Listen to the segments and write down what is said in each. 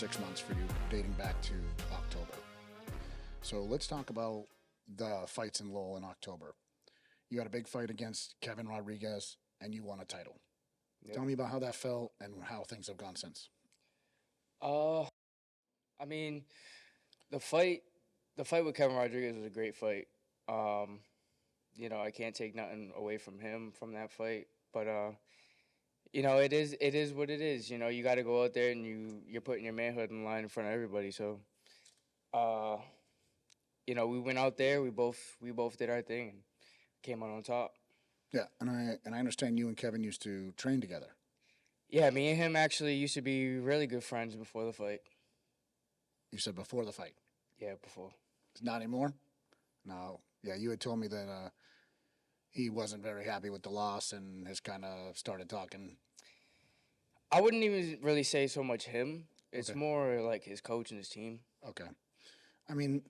6 months for you, dating back to October. So let's talk about the fights in Lowell in October. You had a big fight against Kevin Rodriguez, and you won a title. Yep. Tell me about how that felt and how things have gone since. Uh, I mean, the fight, the fight with Kevin Rodriguez was a great fight. Um, I can't take nothing away from him from that fight, but it is what it is. You got to go out there and you're putting your manhood in line in front of everybody. So, uh, we went out there, we both did our thing and came out on top. Yeah, and I understand you and Kevin used to train together. Yeah, me and him actually used to be really good friends before the fight. You said before the fight. Yeah, before. Not anymore? No. Yeah, you had told me that he wasn't very happy with the loss and has kind of started talking. I wouldn't even really say so much him. It's Okay. more like his coach and his team. Okay. I mean,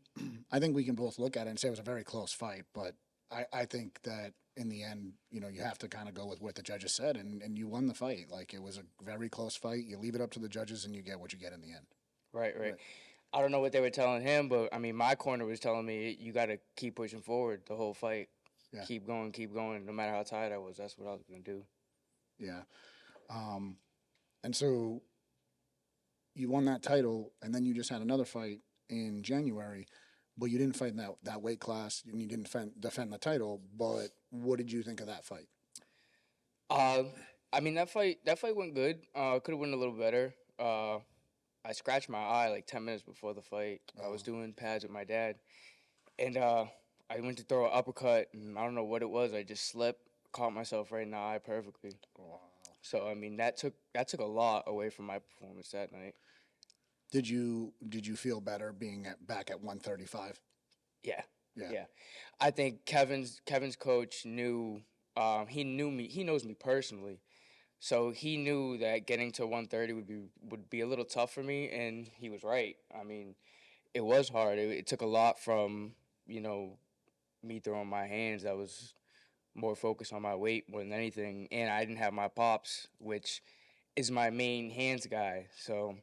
I think we can both look at it and say it was a very close fight, but I think that in the end, you have to kind of go with what the judges said, and you won the fight. Like, it was a very close fight. You leave it up to the judges, and you get what you get in the end. Right. Right. I don't know what they were telling him, but I mean, my corner was telling me you got to keep pushing forward the whole fight. Yeah. Keep going. No matter how tired I was, that's what I was gonna do. Yeah. And so you won that title, and then you just had another fight in January, but you didn't fight in that weight class, and you didn't defend the title. But what did you think of that fight? Uh, I mean that fight went good. Could have went a little better. I scratched my eye like 10 minutes before the fight. I was doing pads with my dad, and I went to throw an uppercut, and I don't know what it was. I just slipped, caught myself right in the eye perfectly. Wow. So I mean that took a lot away from my performance that night. Did you feel better being back at 135? Yeah, Yeah. yeah. I think Kevin's coach knew. He knew me. He knows me personally, so he knew that getting to 130 would be a little tough for me, and he was right. I mean, it was hard. It took a lot from me throwing my hands. I was more focused on my weight more than anything, and I didn't have my pops, which is my main hands guy. So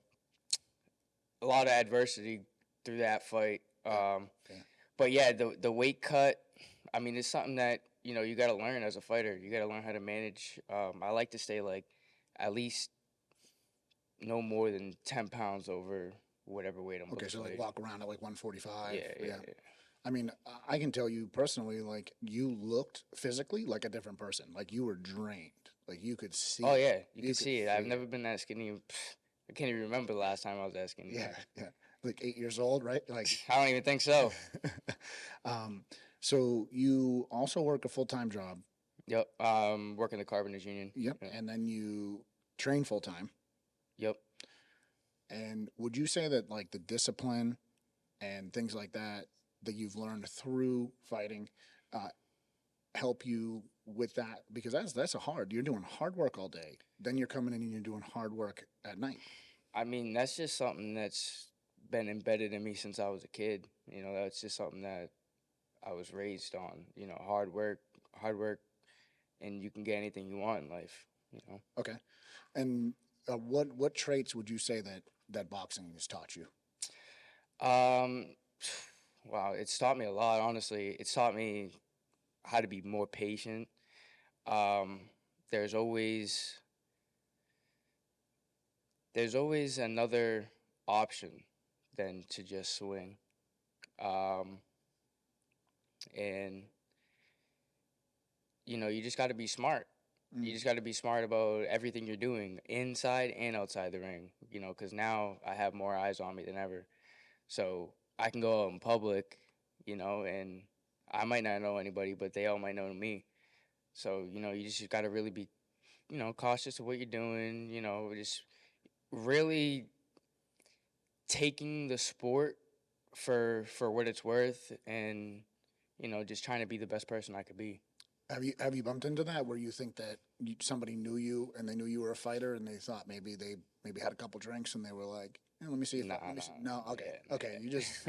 a lot of adversity through that fight. Yeah. But yeah, the weight cut. I mean, it's something that you got to learn as a fighter. You got to learn how to manage. I like to stay like at least no more than 10 pounds over whatever weight I'm. Okay, so like walk around at like 145. Yeah. I mean, I can tell you personally, like, you looked physically like a different person. Like, you were drained. Like, you could see. Oh yeah, you can could see it. I've feel never been that skinny. I can't even remember the last time I was that skinny. Yeah, yeah. Like 8 years old, right? Like, I don't even think so. so you also work a full-time job. Yep. Working the Carpenters Union. Yep. Yeah. And then you train full-time. Yep. And would you say that, like, the discipline and things like that you've learned through fighting help you with that? Because that's you're doing hard work all day. Then you're coming in and you're doing hard work at night. I mean, that's just something that's been embedded in me since I was a kid. That's just something that I was raised on. Hard work, and you can get anything you want in life. Okay. And what traits would you say that boxing has taught you? Wow, it's taught me a lot. Honestly, it's taught me how to be more patient. There's always another option than to just swing. And you just got to be smart. You just got to be smart about everything you're doing inside and outside the ring, because now I have more eyes on me than ever. So I can go out in public, and I might not know anybody, but they all might know me. So, you just got to really be, cautious of what you're doing, just really taking the sport for what it's worth and, just trying to be the best person I could be. Have you bumped into that where you think that somebody knew you and they knew you were a fighter and they thought maybe they had a couple drinks and they were like, let me see. No, okay, Yeah, okay. You just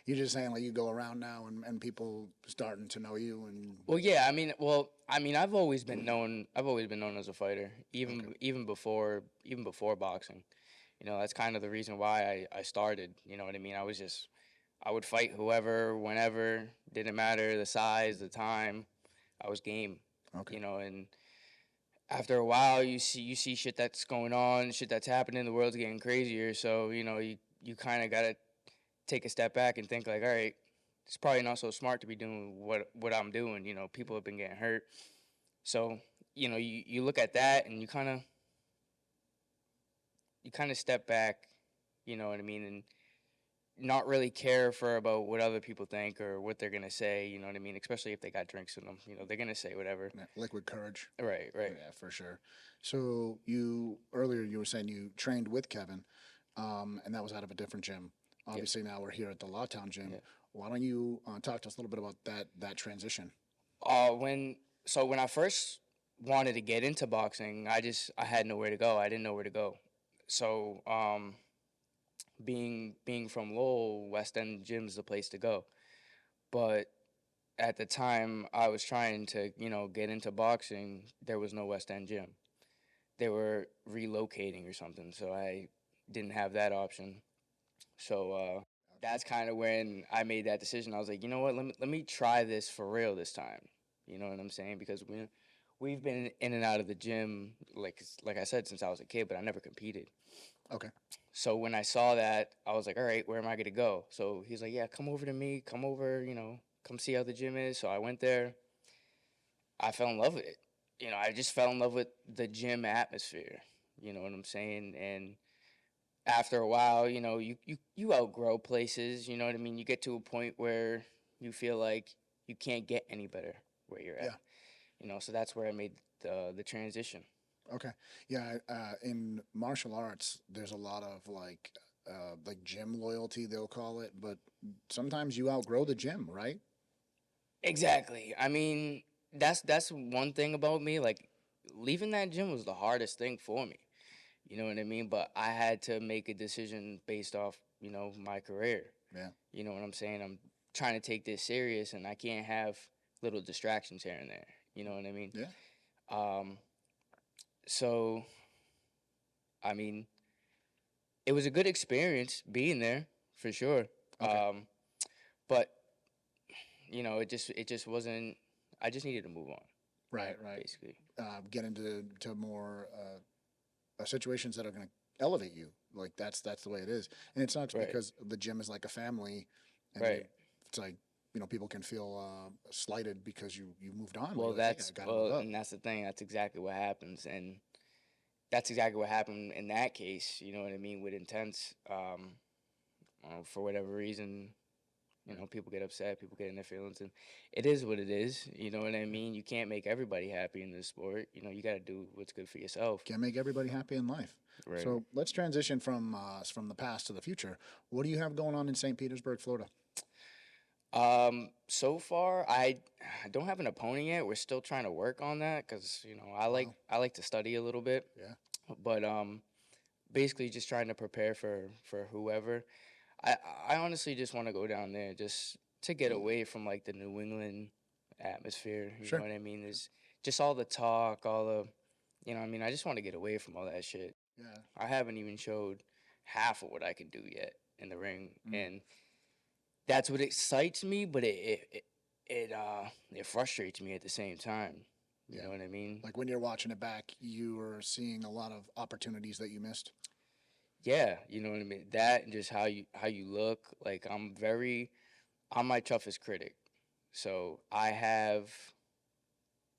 you're just saying, like, you go around now and people starting to know you and. Well, yeah. I mean, I've always been known. I've always been known as a fighter, even before boxing. That's kind of the reason why I started. You know what I mean? I would fight whoever, whenever, didn't matter the size, the time. I was game. Okay. And after a while, you see shit that's going on, shit that's happening. The world's getting crazier. So you kind of gotta take a step back and think like, all right, it's probably not so smart to be doing what I'm doing. People have been getting hurt. So you look at that and you kind of step back. You know what I mean? And not really care for about what other people think or what they're gonna say. You know what I mean? Especially if they got drinks in them. They're gonna say whatever. Yeah, liquid courage. Right, right. Yeah, for sure. So you earlier you were saying you trained with Kevin, and that was out of a different gym. Obviously, now we're here at the Lawtown gym. Yeah. Why don't you talk to us a little bit about that transition? When I first wanted to get into boxing, I had nowhere to go. I didn't know where to go. So being from Lowell, West End gym's the place to go. But at the time I was trying to, get into boxing, there was no West End gym. They were relocating or something, so I didn't have that option. So that's kind of when I made that decision. I was like, you know what? Let me try this for real this time. You know what I'm saying? Because we've been in and out of the gym like I said since I was a kid, but I never competed. Okay. So when I saw that, I was like, all right, where am I going to go? So he's like, yeah, come over to me. Come over, come see how the gym is. So I went there. I fell in love with it. I just fell in love with the gym atmosphere. You know what I'm saying? And after a while, you outgrow places. You know what I mean? You get to a point where you feel like you can't get any better where you're at. So that's where I made the transition. Okay. Yeah. In martial arts, there's a lot of like gym loyalty, they'll call it, but sometimes you outgrow the gym, right? Exactly. I mean, that's one thing about me. Like leaving that gym was the hardest thing for me. You know what I mean? But I had to make a decision based off, my career. Yeah. You know what I'm saying? I'm trying to take this serious, and I can't have little distractions here and there. You know what I mean? Yeah. Um. So, I mean, it was a good experience being there for sure. Okay. But it just wasn't. I just needed to move on. Right. Right. Basically. Get into more situations that are going to elevate you. Like that's the way it is, and it's not Right. because the gym is like a family, and Right. it's like people can feel slighted because you moved on. Well, You're like, hey, I gotta move up. and that's the thing. That's exactly what happens, and that's exactly what happened in that case. You know what I mean? With Intense, for whatever reason, people get upset, people get in their feelings, and it is what it is. You know what I mean? You can't make everybody happy in this sport. You got to do what's good for yourself. Can't make everybody happy in life. Right. So let's transition from the past to the future. What do you have going on in St. Petersburg, Florida? So far, I don't have an opponent yet. We're still trying to work on that because I like to study a little bit. Yeah. But basically just trying to prepare for whoever. I honestly just want to go down there just to get away from like the New England atmosphere. You Sure. know what I mean? There's just all the talk, all the, I just want to get away from all that shit. Yeah. I haven't even showed half of what I can do yet in the ring, Mm. and that's what excites me, but it frustrates me at the same time. You Yeah. know what I mean? Like when you're watching it back, you are seeing a lot of opportunities that you missed. Yeah, you know what I mean. That and just how you look. Like I'm my toughest critic, so I have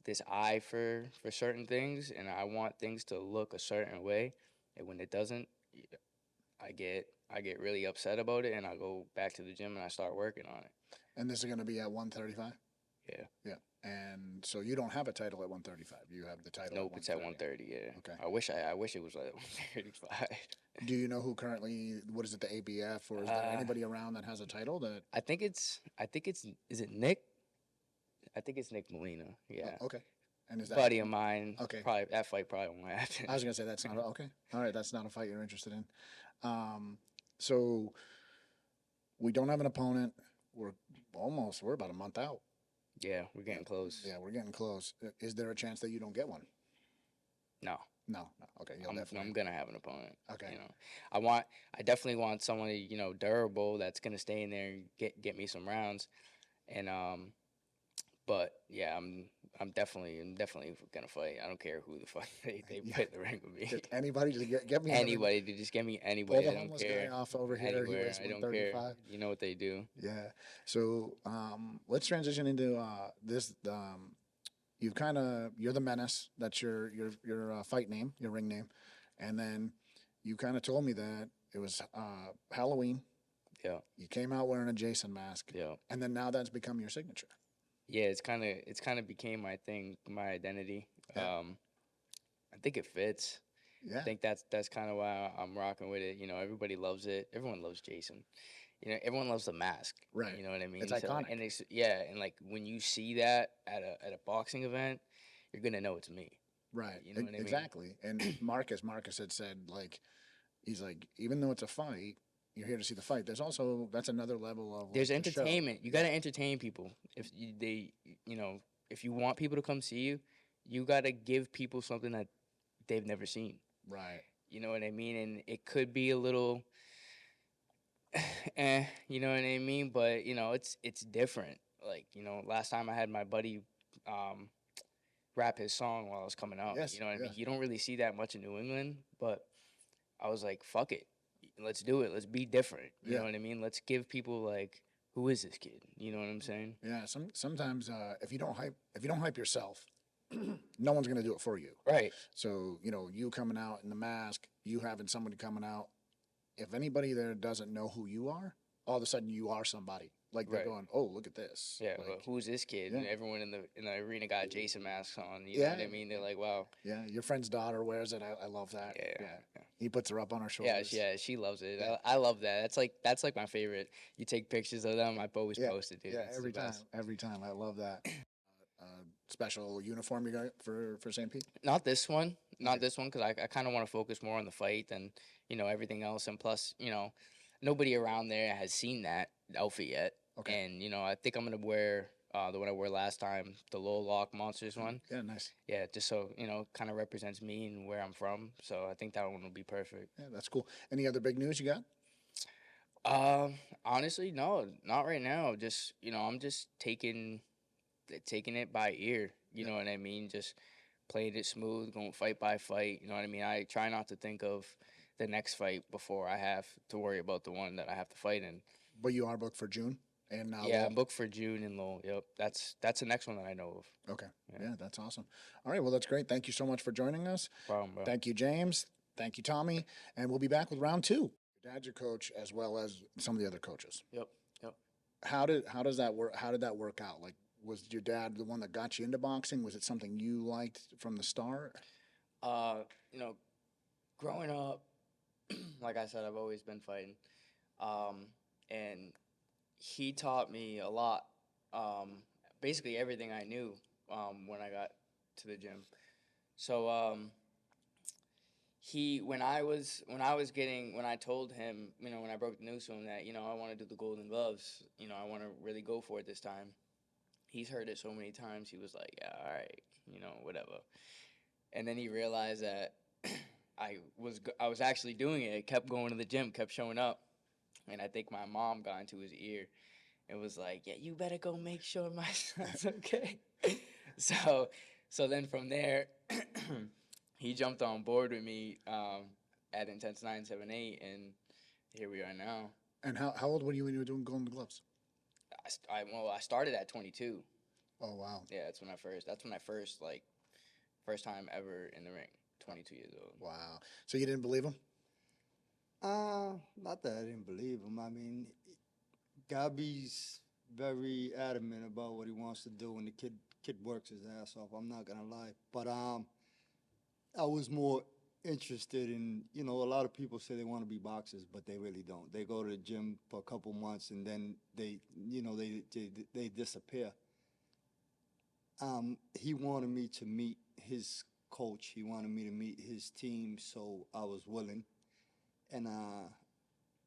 this eye for certain things, and I want things to look a certain way, and when it doesn't, I get really upset about it, and I go back to the gym and I start working on it. And this is going to be at 135. Yeah. Yeah. And so you don't have a title at 135. You have the title. Nope, at it's at 130. 130. Yeah. Okay. I wish it was at 135. Do you know who currently? What is it? The ABF, or is there anybody around that has a title? That I think it's. Is it Nick? I think it's Nick Molina. Yeah. okay. And is that Buddy of mine. Okay. Probably that fight probably won't happen. I was gonna say that's not okay. All right, that's not a fight you're interested in. So we don't have an opponent. We're about a month out. Yeah, we're getting close. Yeah, we're getting close. Is there a chance that you don't get one? No. No, no. Okay, you'll I'm definitely. gonna have an opponent. Okay. You know, I definitely want someone, you know, durable that's gonna stay in there and get me some rounds. And but yeah, I'm definitely gonna fight. I don't care who the fuck they Yeah. put in the ring with me. Just anybody, just get me in the ring. Anybody, dude, just get me Pull anybody. the I don't homeless guy care. off over here. He Anywhere, weighs I don't care. 135. You know what they do. Yeah. So let's transition into this. You've kind of you're the Menace. That's your fight name, your ring name, and then you kind of told me that it was Halloween. Yeah, You came out wearing a Jason mask, yeah, and then now that's become your signature. yeah. It's kind of became my thing, my identity. Yeah. I think it fits. I Yeah. think that's kind of why I'm rocking with it. You know, everybody loves it. Everyone loves Jason. You know, everyone loves the mask. Right. You know what I It's mean? So, iconic. and it's yeah, and like when you see that at a boxing event, you're gonna know it's me. Right. You know what I mean? Exactly. And Marcus had said like he's like even though it's a fight, you're here to see the fight. There's also that's another level of There's like the show. entertainment. You gotta entertain people. If you know, if you want people to come see you, you gotta give people something that they've never seen. Right. You know what I mean? And it could be a little, you know what I mean? But you know, it's different. Like you know, last time I had my buddy um, rap his song while I was coming out. Yes. You know what I Yeah. mean? You don't really see that much in New England, but I was like, fuck it, let's do it. Let's be different. You Yeah. know what I mean? Let's give people like, who is this kid? You know what I'm saying? Yeah. Sometimes if you don't hype yourself, no one's gonna do it for you. Right. So you coming out in the mask, you having somebody coming out. If anybody there doesn't know who you are, all of a sudden you are somebody. Like they're Right. going, oh, look at this. Yeah, Like, but who's this kid? yeah. And everyone in the arena got Jason masks on. You know what I mean? They're like, wow. Yeah, your friend's daughter wears it. I love that. Yeah, Yeah. yeah. He puts her up on her Yeah, shoulders. she loves it. Yeah. I love that. That's like my favorite. You take pictures of them. I've always Yeah. posted, dude. Yeah, It's every the time. best. Every time. I love that. Special uniform you got for St. Pete? Not this one. Not Okay. this one, because I kind of want to focus more on the fight than everything else. And plus, nobody around there has seen that outfit yet. Okay. And I think I'm gonna wear the one I wore last time, the Lowell Monsters one. Yeah, nice. Yeah, just so kind of represents me and where I'm from. So I think that one will be perfect. Yeah, that's cool. Any other big news you got? Honestly, no, not right now. Just I'm just taking it by ear. You know what I mean? Just playing it smooth, going fight by fight. You know what I mean? I try not to think of the next fight before I have to worry about the one that I have to fight in. But you are booked for June and now. Yeah, I'm booked for June in Lowell. Yep, that's the next one that I know of. Okay. Yeah, that's awesome. All right. Well, that's great. Thank you so much for joining us. Problem, bro. Thank you, James. Thank you, Tommy. And we'll be back with round 2. Your dad's your coach as well as some of the other coaches. Yep. How does that work? How did that work out? Like, was your dad the one that got you into boxing? Was it something you liked from the start? Growing up, like I said, I've always been fighting, and he taught me a lot. Basically everything I knew when I got to the gym. So when I told him, when I broke the news to him that I want to do the Golden Gloves, I want to really go for it this time. He's heard it so many times. He was like, yeah, all right, whatever. And then he realized that I was actually doing it. Kept going to the gym, kept showing up, and I think my mom got into his ear. It was like, yeah, you better go make sure my son's okay. So then from there, he jumped on board with me at Intense 978, and here we are now. And how old were you when you were doing Golden Gloves? I started at 22. Oh wow. Yeah, that's when I first time ever in the ring. 22 years old. Wow. So you didn't believe him? Not that I didn't believe him. I mean, Gabi's very adamant about what he wants to do, and the kid works his ass off. I'm not gonna lie, but I was more interested in a lot of people say they want to be boxers, but they really don't. They go to the gym for a couple months and then they disappear. He wanted me to meet his coach. He wanted me to meet his team, so I was willing. And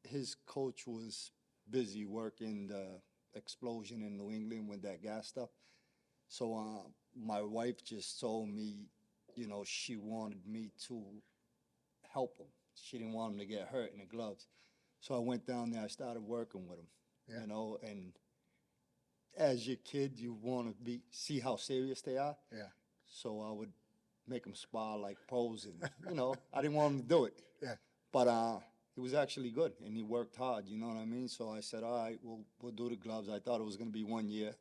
his coach was busy working the explosion in New England with that gas stuff. So my wife just told me, she wanted me to help him. She didn't want him to get hurt in the gloves. So I went down there. I started working with him. Yeah. And as your kid, you want to see how serious they are. Yeah. So I would make him spar like pros, and I didn't want him to do it. Yeah. But he was actually good, and he worked hard. You know what I mean? So I said, all right, we'll do the gloves. I thought it was going to be 1 year.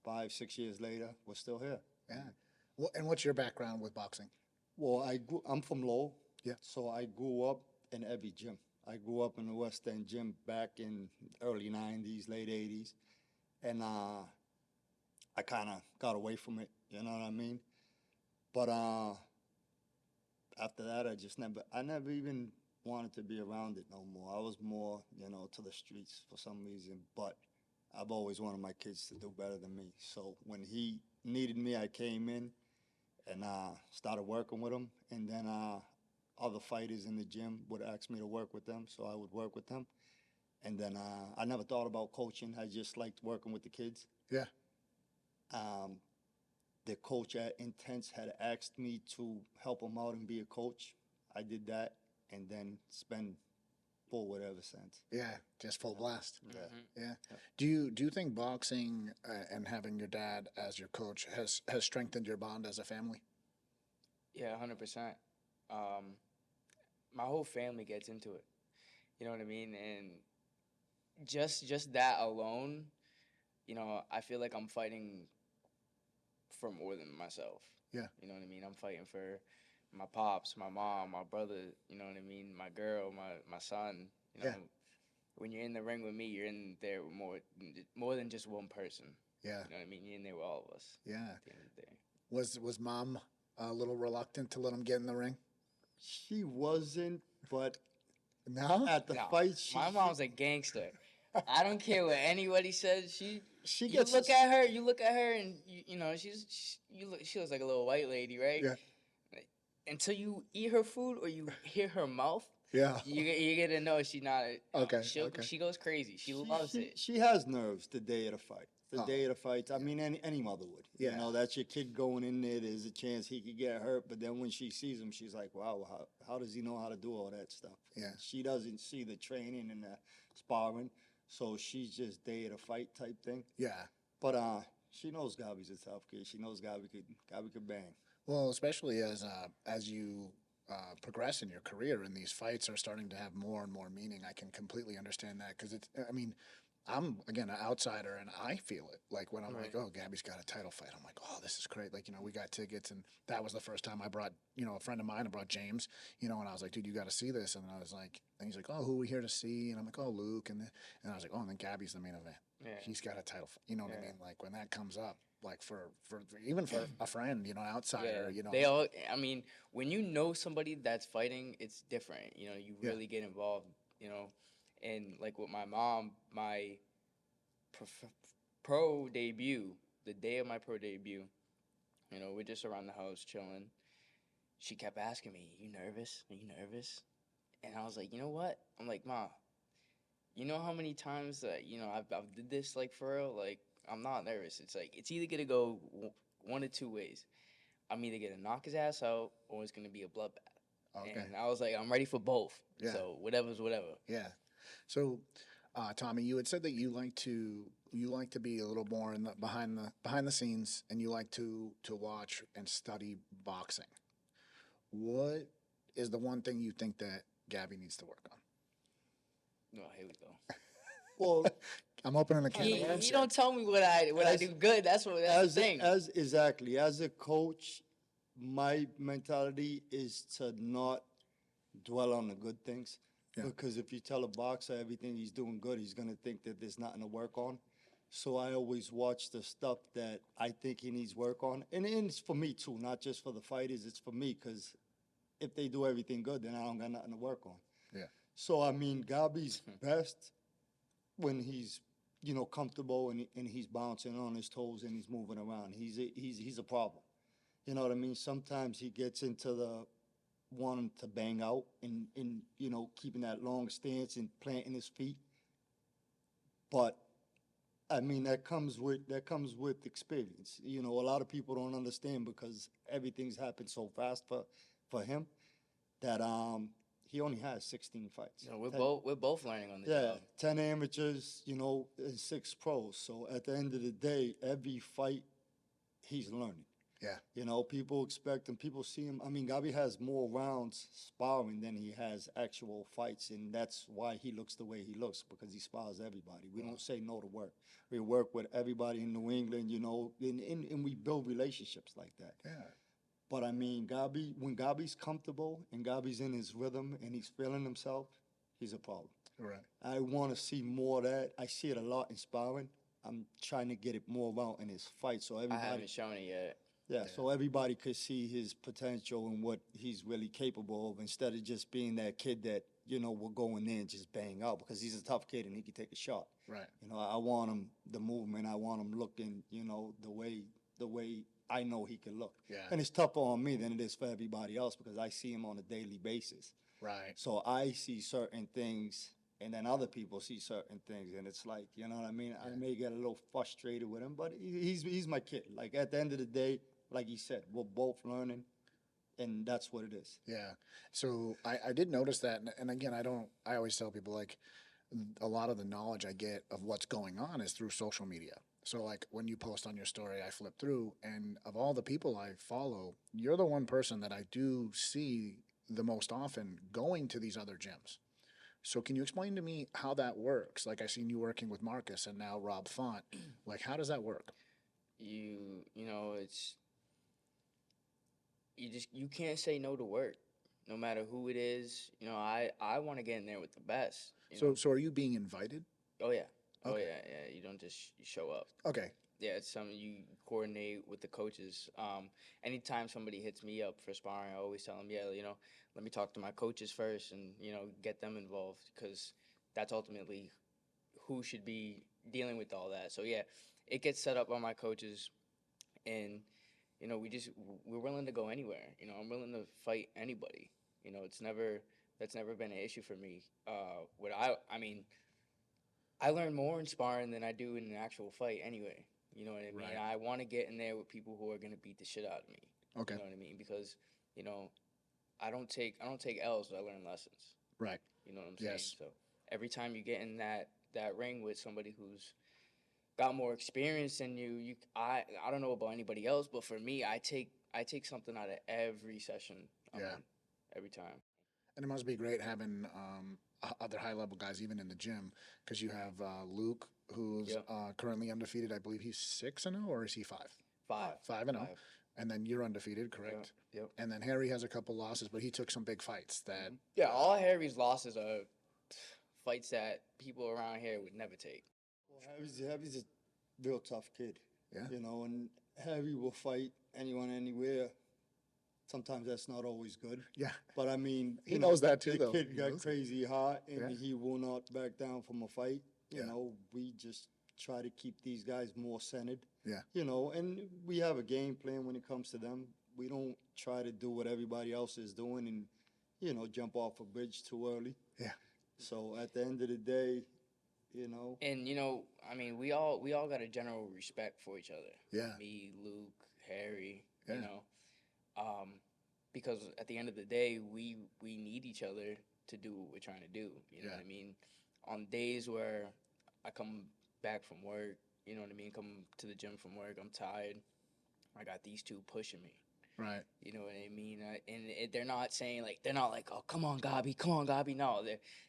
5, 6 years later, we're still here. Yeah. Well, and what's your background with boxing? Well, I'm from Lowell. Yeah. So I grew up in every gym. I grew up in the West End gym back in early 90s, late 80s. And I kind of got away from it, you know what I mean? But after that, I never even wanted to be around it no more. I was more, to the streets for some reason. But I've always wanted my kids to do better than me. So when he needed me, I came in and started working with him. And then other fighters in the gym would ask me to work with them, so I would work with them. And then I never thought about coaching. I just liked working with the kids. Yeah. The coach at Intense had asked me to help him out and be a coach. I did that, and then spend forward ever since. Yeah. Just full blast. Yeah. Yeah. Do you think boxing and having your dad as your coach has strengthened your bond as a family? Yeah, 100%. My whole family gets into it. You know what I mean? And just that alone, I feel like I'm fighting for more than myself. Yeah. You know what I mean? I'm fighting for my pops, my mom, my brother, you know what I mean? My girl, my son. Yeah. When you're in the ring with me, you're in there with more than just one person. Yeah. You know what I mean? You're in there with all of us. Yeah. At the end of the day. Was mom a little reluctant to let him get in the ring? She wasn't, but No. at the No, fight, my mom's a gangster. I don't care what anybody says. she You gets look at her, and she looks like a little white lady, right? Yeah. Until you eat her food or you hear her mouth, Yeah. you get to know she's not. Okay, She'll, okay. She goes crazy. She loves it. She has nerves the day of the fight. The Oh, day of the fight. I mean, any mother would. Yeah. That's your kid going in there. There's a chance he could get hurt. But then when she sees him, she's like, wow, how does he know how to do all that stuff? Yeah. She doesn't see the training and the sparring. So she's just day of the fight type thing. Yeah. But she knows Gabi's a tough kid. She knows Gabi could bang. Well, especially as you progress in your career and these fights are starting to have more and more meaning, I can completely understand that because I'm, again, an outsider, and I feel it. Like, when I'm Right. like, oh, Gabby's got a title fight, I'm like, oh, this is great. Like, we got tickets, and that was the first time I brought, a friend of mine, I brought James, and I was like, dude, you got to see this. And I was like, and he's like, oh, who are we here to see? And I'm like, oh, Luke. And I was like, oh, and then Gabby's the main event. Yeah. He's got a title fight. You know what I Yeah. mean? Like, when that comes up, like, for even for a friend, outsider, They all. I mean, when you know somebody that's fighting, it's different. You Yeah. really get involved. And like with my mom, my pro debut, the day of my pro debut, we're just around the house chilling. She kept asking me, "You nervous? Are you nervous?" And I was like, "You know what?" I'm like, "Ma, you know how many times that I've did this, like, for real? Like, I'm not nervous. It's like it's either gonna go one of two ways. I'm either gonna knock his ass out or it's gonna be a bloodbath." Okay. And I was like, I'm ready for both. Yeah. So whatever's whatever. Yeah. So, Tommy, you had said that you like to be a little more in the behind the scenes, and you like to watch and study boxing. What is the one thing you think that Gabby needs to work on? No, here we go. Well, I'm opening a can of worms You here. don't tell me what I do good. That's the thing. Exactly. As a coach, my mentality is to not dwell on the good things. Yeah. Because if you tell a boxer everything he's doing good, he's going to think that there's nothing to work on. So I always watch the stuff that I think he needs work on. And it's for me, too, not just for the fighters. It's for me, because if they do everything good, then I don't got nothing to work on. Yeah. So, I mean, Gabi's best when he's, comfortable and he's bouncing on his toes and he's moving around. He's a problem. You know what I mean? Sometimes he gets into the wanting to bang out and keeping that long stance and planting his feet. But I mean, that comes with experience. You know, a lot of people don't understand because everything's happened so fast for him that he only has 16 fights. You know, we're 10 both learning on the yeah, job. 10 amateurs, and 6 pros. So at the end of the day, every fight he's learning. Yeah. You know, people expect him, people see him. I mean, Gabi has more rounds sparring than he has actual fights, and that's why he looks the way he looks because he spars everybody. We don't say no to work. We work with everybody in New England, and we build relationships like that. Yeah. But I mean, when Gabi's comfortable and Gabi's in his rhythm and he's feeling himself, he's a problem. Right. I want to see more of that. I see it a lot in sparring. I'm trying to get it more out in his fight so I everybody. haven't shown it yet. Yeah, so everybody could see his potential and what he's really capable of instead of just being that kid that, will go in there and just bang out because he's a tough kid and he can take a shot. Right. I want him the movement, I want him looking, the way I know he can look. Yeah. And it's tougher on me than it is for everybody else because I see him on a daily basis. Right. So I see certain things and then other people see certain things and it's like, you know what I mean? I may get a little frustrated with him, but he's my kid. Like at the end of the day, like you said, we're both learning, and that's what it is. Yeah. So I did notice that. And again, I always tell people like a lot of the knowledge I get of what's going on is through social media. So like when you post on your story, I flip through and of all the people I follow, you're the one person that I do see the most often going to these other gyms. So can you explain to me how that works? Like I seen you working with Marcus and now Rob Font. Like how does that work? It's you can't say no to work, no matter who it is. I want to get in there with the best. So are you being invited? Oh yeah, Okay. yeah. You don't just show up. Okay. Yeah, it's something you coordinate with the coaches. Anytime somebody hits me up for sparring, I always tell them, yeah, let me talk to my coaches first and get them involved because that's ultimately who should be dealing with all that. So yeah, it gets set up by my coaches, and we're willing to go anywhere. I'm willing to fight anybody. That's never been an issue for me. I mean, I learn more in sparring than I do in an actual fight anyway. You know what I mean? Right. I want to get in there with people who are gonna beat the shit out of me. Okay. You know what I mean? Because I don't take L's. I learn lessons. Right. You know what I'm saying? Yes. So every time you get in that ring with somebody who's got more experience than I don't know about anybody else, but for me, I take something out of every session. I'm Yeah. in, every time. And it must be great having other high level guys even in the gym because you have Luke who's Yep. Currently undefeated. I believe he's 6-0 or is he 5? 5. 5-0. Five. And then you're undefeated, correct? Yep. And then Harry has a couple losses, but he took some big fights that. Yeah, all Harry's losses are fights that people around here would never take. Well, Harry's a real tough kid. Yeah. And Harry will fight anyone, anywhere. Sometimes that's not always good. Yeah. But I mean, He knows that too, the though. kid He got knows it. crazy hot, and Yeah. he will not back down from a fight. Yeah. We just try to keep these guys more centered. Yeah. And we have a game plan when it comes to them. We don't try to do what everybody else is doing and, jump off a bridge too early. Yeah. So at the end of the day, And I mean, we all got a general respect for each other. Yeah. Me, Luke, Harry. Yeah. Because at the end of the day, we need each other to do what we're trying to do. You know Yeah. what I mean? On days where I come back from work, you know what I mean? Come to the gym from work, I'm tired. I got these two pushing me. Right. You know what I mean? They're not saying they're not like, oh, come on, Gabi. No,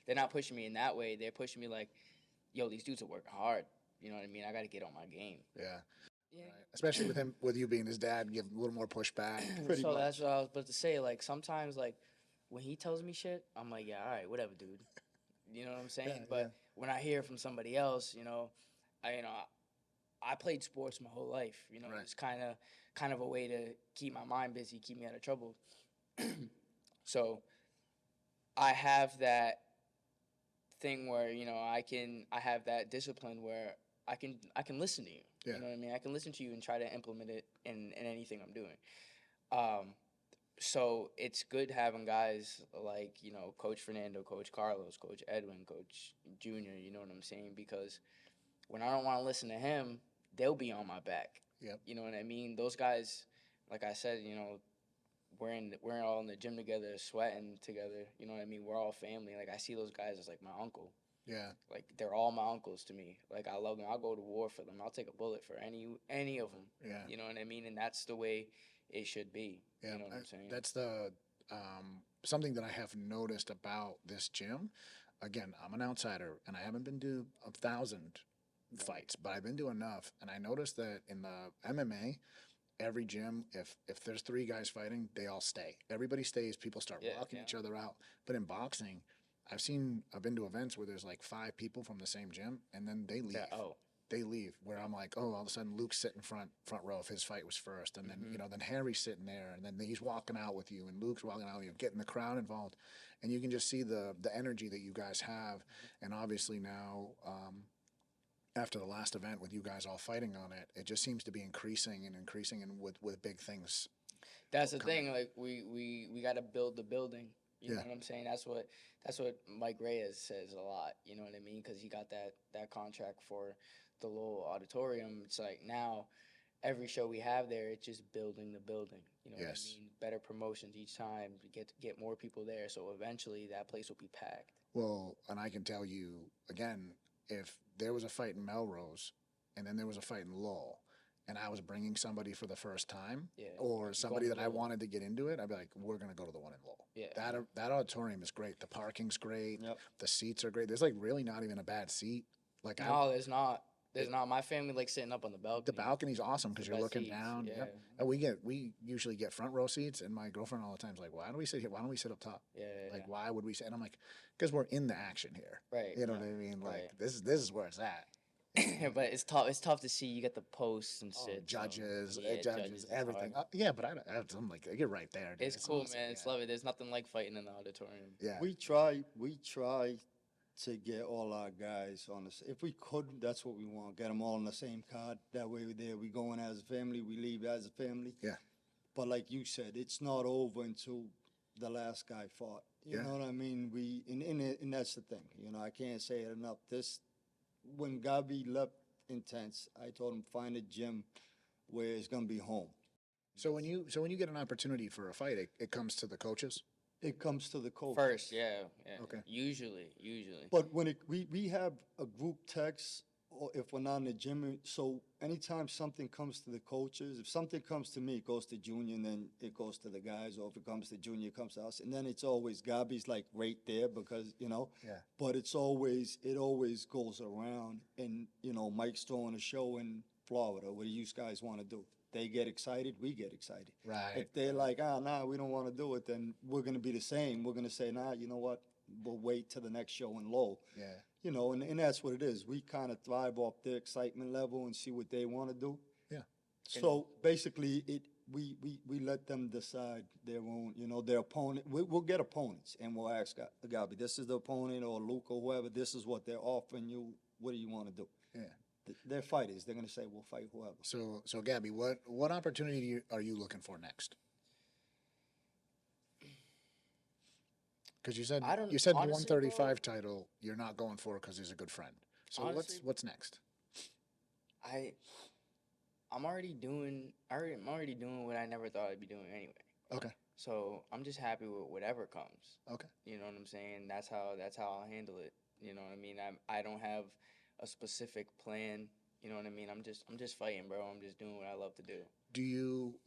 they're not pushing me in that way. They're pushing me like, yo, these dudes are working hard. You know what I mean? I got to get on my game. Yeah. Yeah. Right. Especially with you being his dad, give a little more pushback. Pretty So that's much. what I was about to say. Like sometimes, like when he tells me shit, I'm like, yeah, all right, whatever, dude. You know what I'm saying? Yeah, But yeah. when I hear from somebody else, I played sports my whole life. Right. It's kind of a way to keep my mind busy, keep me out of trouble. So I have that thing where I have that discipline where I can listen to you. Yeah. You know what I mean? I can listen to you and try to implement it in anything I'm doing. So it's good having guys like Coach Fernando, Coach Carlos, Coach Edwin, Coach Junior. You know what I'm saying? Because when I don't want to listen to him, they'll be on my back. Yep. You know what I mean? Those guys, like I said, we're all in the gym together, sweating together. You know what I mean? We're all family. Like I see those guys as like my uncle. Yeah. Like they're all my uncles to me. Like I love them. I'll go to war for them. I'll take a bullet for any of them. Yeah. You know what I mean? And that's the way it should be. Yeah. You know what I'm saying? That's the something that I have noticed about this gym. Again, I'm an outsider and I haven't been to 1,000 fights, but I've been to enough. And I noticed that in the MMA, every gym, if there's 3 guys fighting, they all stay. Everybody stays. People start walking each other out. But in boxing, I've been to events where there's like 5 people from the same gym, and then they leave. Yeah, They leave. Where I'm like, oh, all of a sudden Luke's sitting front row if his fight was first, and then then Harry's sitting there, and then he's walking out with you, and Luke's walking out with you, getting the crowd involved, and you can just see the energy that you guys have, and obviously now. After the last event with you guys all fighting on it, it just seems to be increasing and with big things. That's the thing. Like we got to build the building. You know what I'm saying? That's what Mike Reyes says a lot. You know what I mean? Because he got that contract for the Lowell Auditorium. It's like now every show we have there, it's just building the building. You know what I mean? Better promotions each time to get more people there. So eventually that place will be packed. Well, and I can tell you again, if there was a fight in Melrose and then there was a fight in Lowell, and I was bringing somebody for the first time, or somebody that I wanted to get into it, I'd be like, we're going to go to the one in Lowell. Yeah. That auditorium is great. The parking's great. Yep. The seats are great. There's like really not even a bad seat. Like No, there's not. There's not. My family likes sitting up on the balcony. The balcony's awesome because you're best looking seats, down. yeah. Yep. And we usually get front row seats, and my girlfriend all the time is like, why don't we sit here? Why don't we sit up top? Like, why would we sit? And I'm like, because we're in the action here. Right. You know what I mean? Like, Right. this is where it's at. But it's tough. It's tough to see. You get the posts and shit. Judges, Yeah, judges, is everything. hard. Yeah, but I'm like, you're right there. Dude. It's cool, awesome. man. It's love it. There's nothing like fighting in the auditorium. Yeah. We try to get all our guys on this. If we could, that's what we want. Get them all on the same card. That way, we go in as a family. We leave as a family. Yeah. But like you said, it's not over until the last guy fought. You know what I mean? And that's the thing. You know, I can't say it enough. When Gabi left Intense, I told him find a gym where it's gonna be home. So when you get an opportunity for a fight, it comes to the coaches. It comes to the coach First, yeah. Okay. Usually. But when we have a group text, or if we're not in the gym, so anytime something comes to the coaches, if something comes to me, it goes to Junior, and then it goes to the guys, or if it comes to Junior, it comes to us, and then it's always Gabi's like right there because But it always goes around, and Mike's throwing a show in Florida. What do you guys want to do? They get excited, we get excited. Right. If they're like, nah, we don't want to do it, then we're gonna be the same. We're gonna say, nah, you know what? We'll wait till the next show in Lowell. Yeah. And that's what it is. We kind of thrive off their excitement level and see what they want to do. Yeah. So basically, we let them decide their own, their opponent. We'll get opponents, and we'll ask Gabi, this is the opponent, or Luke, or whoever, this is what they're offering you. What do you want to do? Yeah. They're fighters. They're going to say, we'll fight whoever. So Gabi, what opportunity are you looking for next? Because you said honestly, the 135 title you're not going for because he's a good friend. So Honestly, what's next? I'm already doing what I never thought I'd be doing anyway. Okay. So I'm just happy with whatever comes. Okay. You know what I'm saying? That's how I'll handle it. You know what I mean? I don't have a specific plan. You know what I mean? I'm just fighting, bro. I'm just doing what I love to do.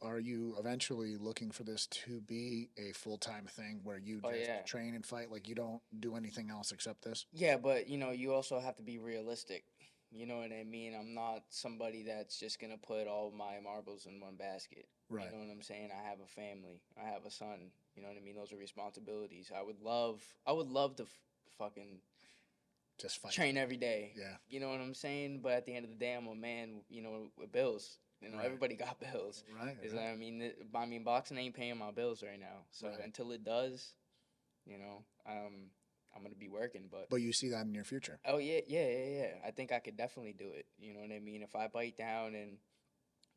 Are you eventually looking for this to be a full-time thing where you just train and fight, like you don't do anything else except this? Yeah, but you also have to be realistic. You know what I mean? I'm not somebody that's just gonna put all my marbles in one basket. Right. You know what I'm saying? I have a family. I have a son. You know what I mean? Those are responsibilities. I would love to fucking just fight. train every day. Yeah. You know what I'm saying? But at the end of the day, I'm a man, with bills. Right. Everybody got bills. Right. I mean, boxing ain't paying my bills right now. So until it does, I'm gonna be working. But you see that in your future. Oh yeah. I think I could definitely do it. You know what I mean? If I bite down and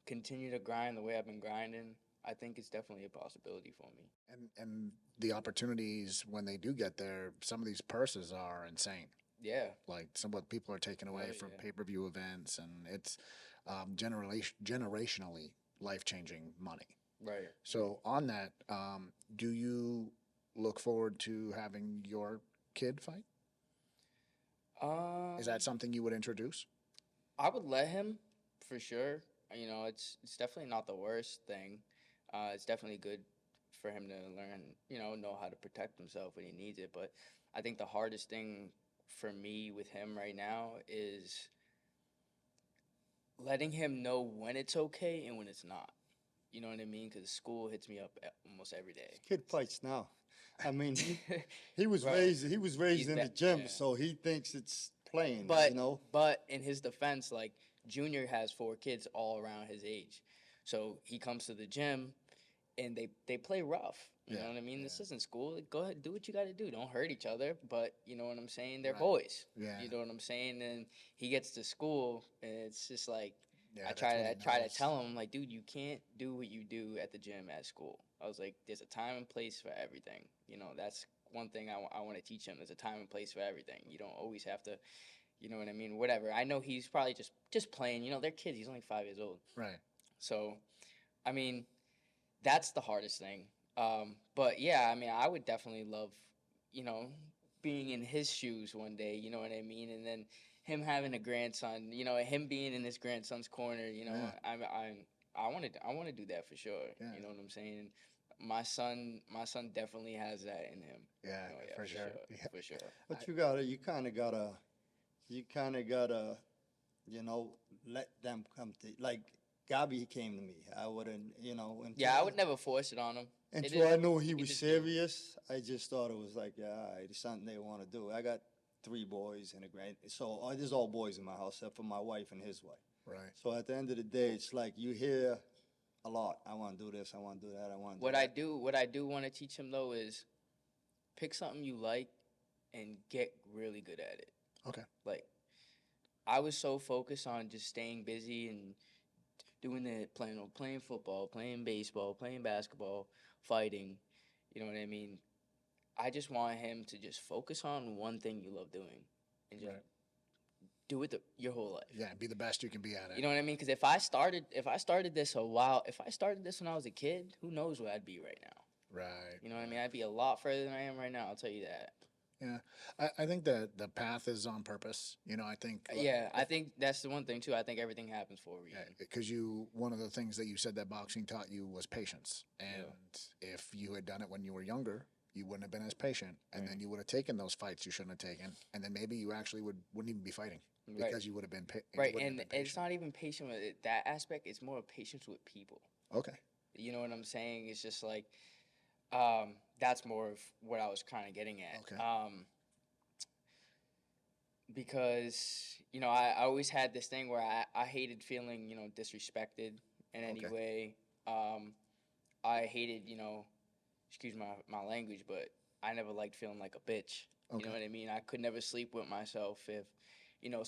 continue to grind the way I've been grinding, I think it's definitely a possibility for me. And the opportunities when they do get there, some of these purses are insane. Yeah. Like some what people are taking away Oh, from yeah. pay-per-view events, and it's generationally life-changing money. Right. So on that, do you look forward to having your kid fight? Is that Um, something you would introduce? I would let him for sure. You know, it's definitely not the worst thing. It's definitely good for him to learn, know how to protect himself when he needs it. But I think the hardest thing for me with him right now is letting him know when it's okay and when it's not. You know what I mean? Because school hits me up almost every day. Kid fights now. I mean, he was Bro, raised in the gym, yeah. so he thinks it's playing. But but in his defense, like Junior has 4 kids all around his age, so he comes to the gym, and they play rough. You know Yeah, what I mean? yeah. This isn't school. Like, go ahead, do what you got to do. Don't hurt each other. But you know what I'm saying? They're Right. boys. Yeah. You know what I'm saying? And he gets to school, and it's just like Yeah, I that's try what to he I try to knows. tell him like, dude, you can't do what you do at the gym at school. I was like, there's a time and place for everything. You know, that's one thing I want to teach him. There's a time and place for everything. You don't always have to. You know what I mean? Whatever. I know he's probably just playing. You know, they're kids. He's only 5 years old. Right. So, I mean, that's the hardest thing. But yeah, I mean, I would definitely love, you know, being in his shoes one day. You know what I mean? And then him having a grandson. You know, him being in his grandson's corner. You know, Yeah. I want to do that for sure. Yeah. You know what I'm saying? My son definitely has that in him. Yeah, Oh, yeah, for sure. Yeah. for sure. but you kind of gotta, let them come to like. Gabi came to me. I wouldn't, Yeah, I would never force it on him. until I knew he He was just do. serious. I just thought it was like, yeah, all right, it's something they want to do. I got 3 boys and a grand, so there's all boys in my house except for my wife and his wife. Right. So at the end of the day, it's like you hear a lot. I want to do this. I want to do that. I want to do What I that. do, what I do want to teach him though is pick something you like and get really good at it. Okay. Like I was so focused on just staying busy and doing it, playing football, playing baseball, playing basketball, fighting. You know what I mean? I just want him to just focus on one thing you love doing and just Right. do it your whole life. Yeah, be the best you can be at it. You know what I mean? Because if I started this when I was a kid, who knows where I'd be right now? Right. You know what I mean? I'd be a lot further than I am right now. I'll tell you that. Yeah. I think that the path is on purpose. You know, I think. Yeah, I think that's the one thing too. I think everything happens for a reason. Because one of the things that you said that boxing taught you was patience. And if you had done it when you were younger, you wouldn't have been as patient. And then you would have taken those fights you shouldn't have taken. And then maybe you actually wouldn't even be fighting because you would have been right. And it's not even patient with that aspect. It's more patience with people. Okay. You know what I'm saying? It's just like that's more of what I was kind of getting at. Okay. Because I always had this thing where I hated feeling disrespected in any way. I hated excuse my language, but I never liked feeling like a bitch. Okay. You know what I mean? I could never sleep with myself if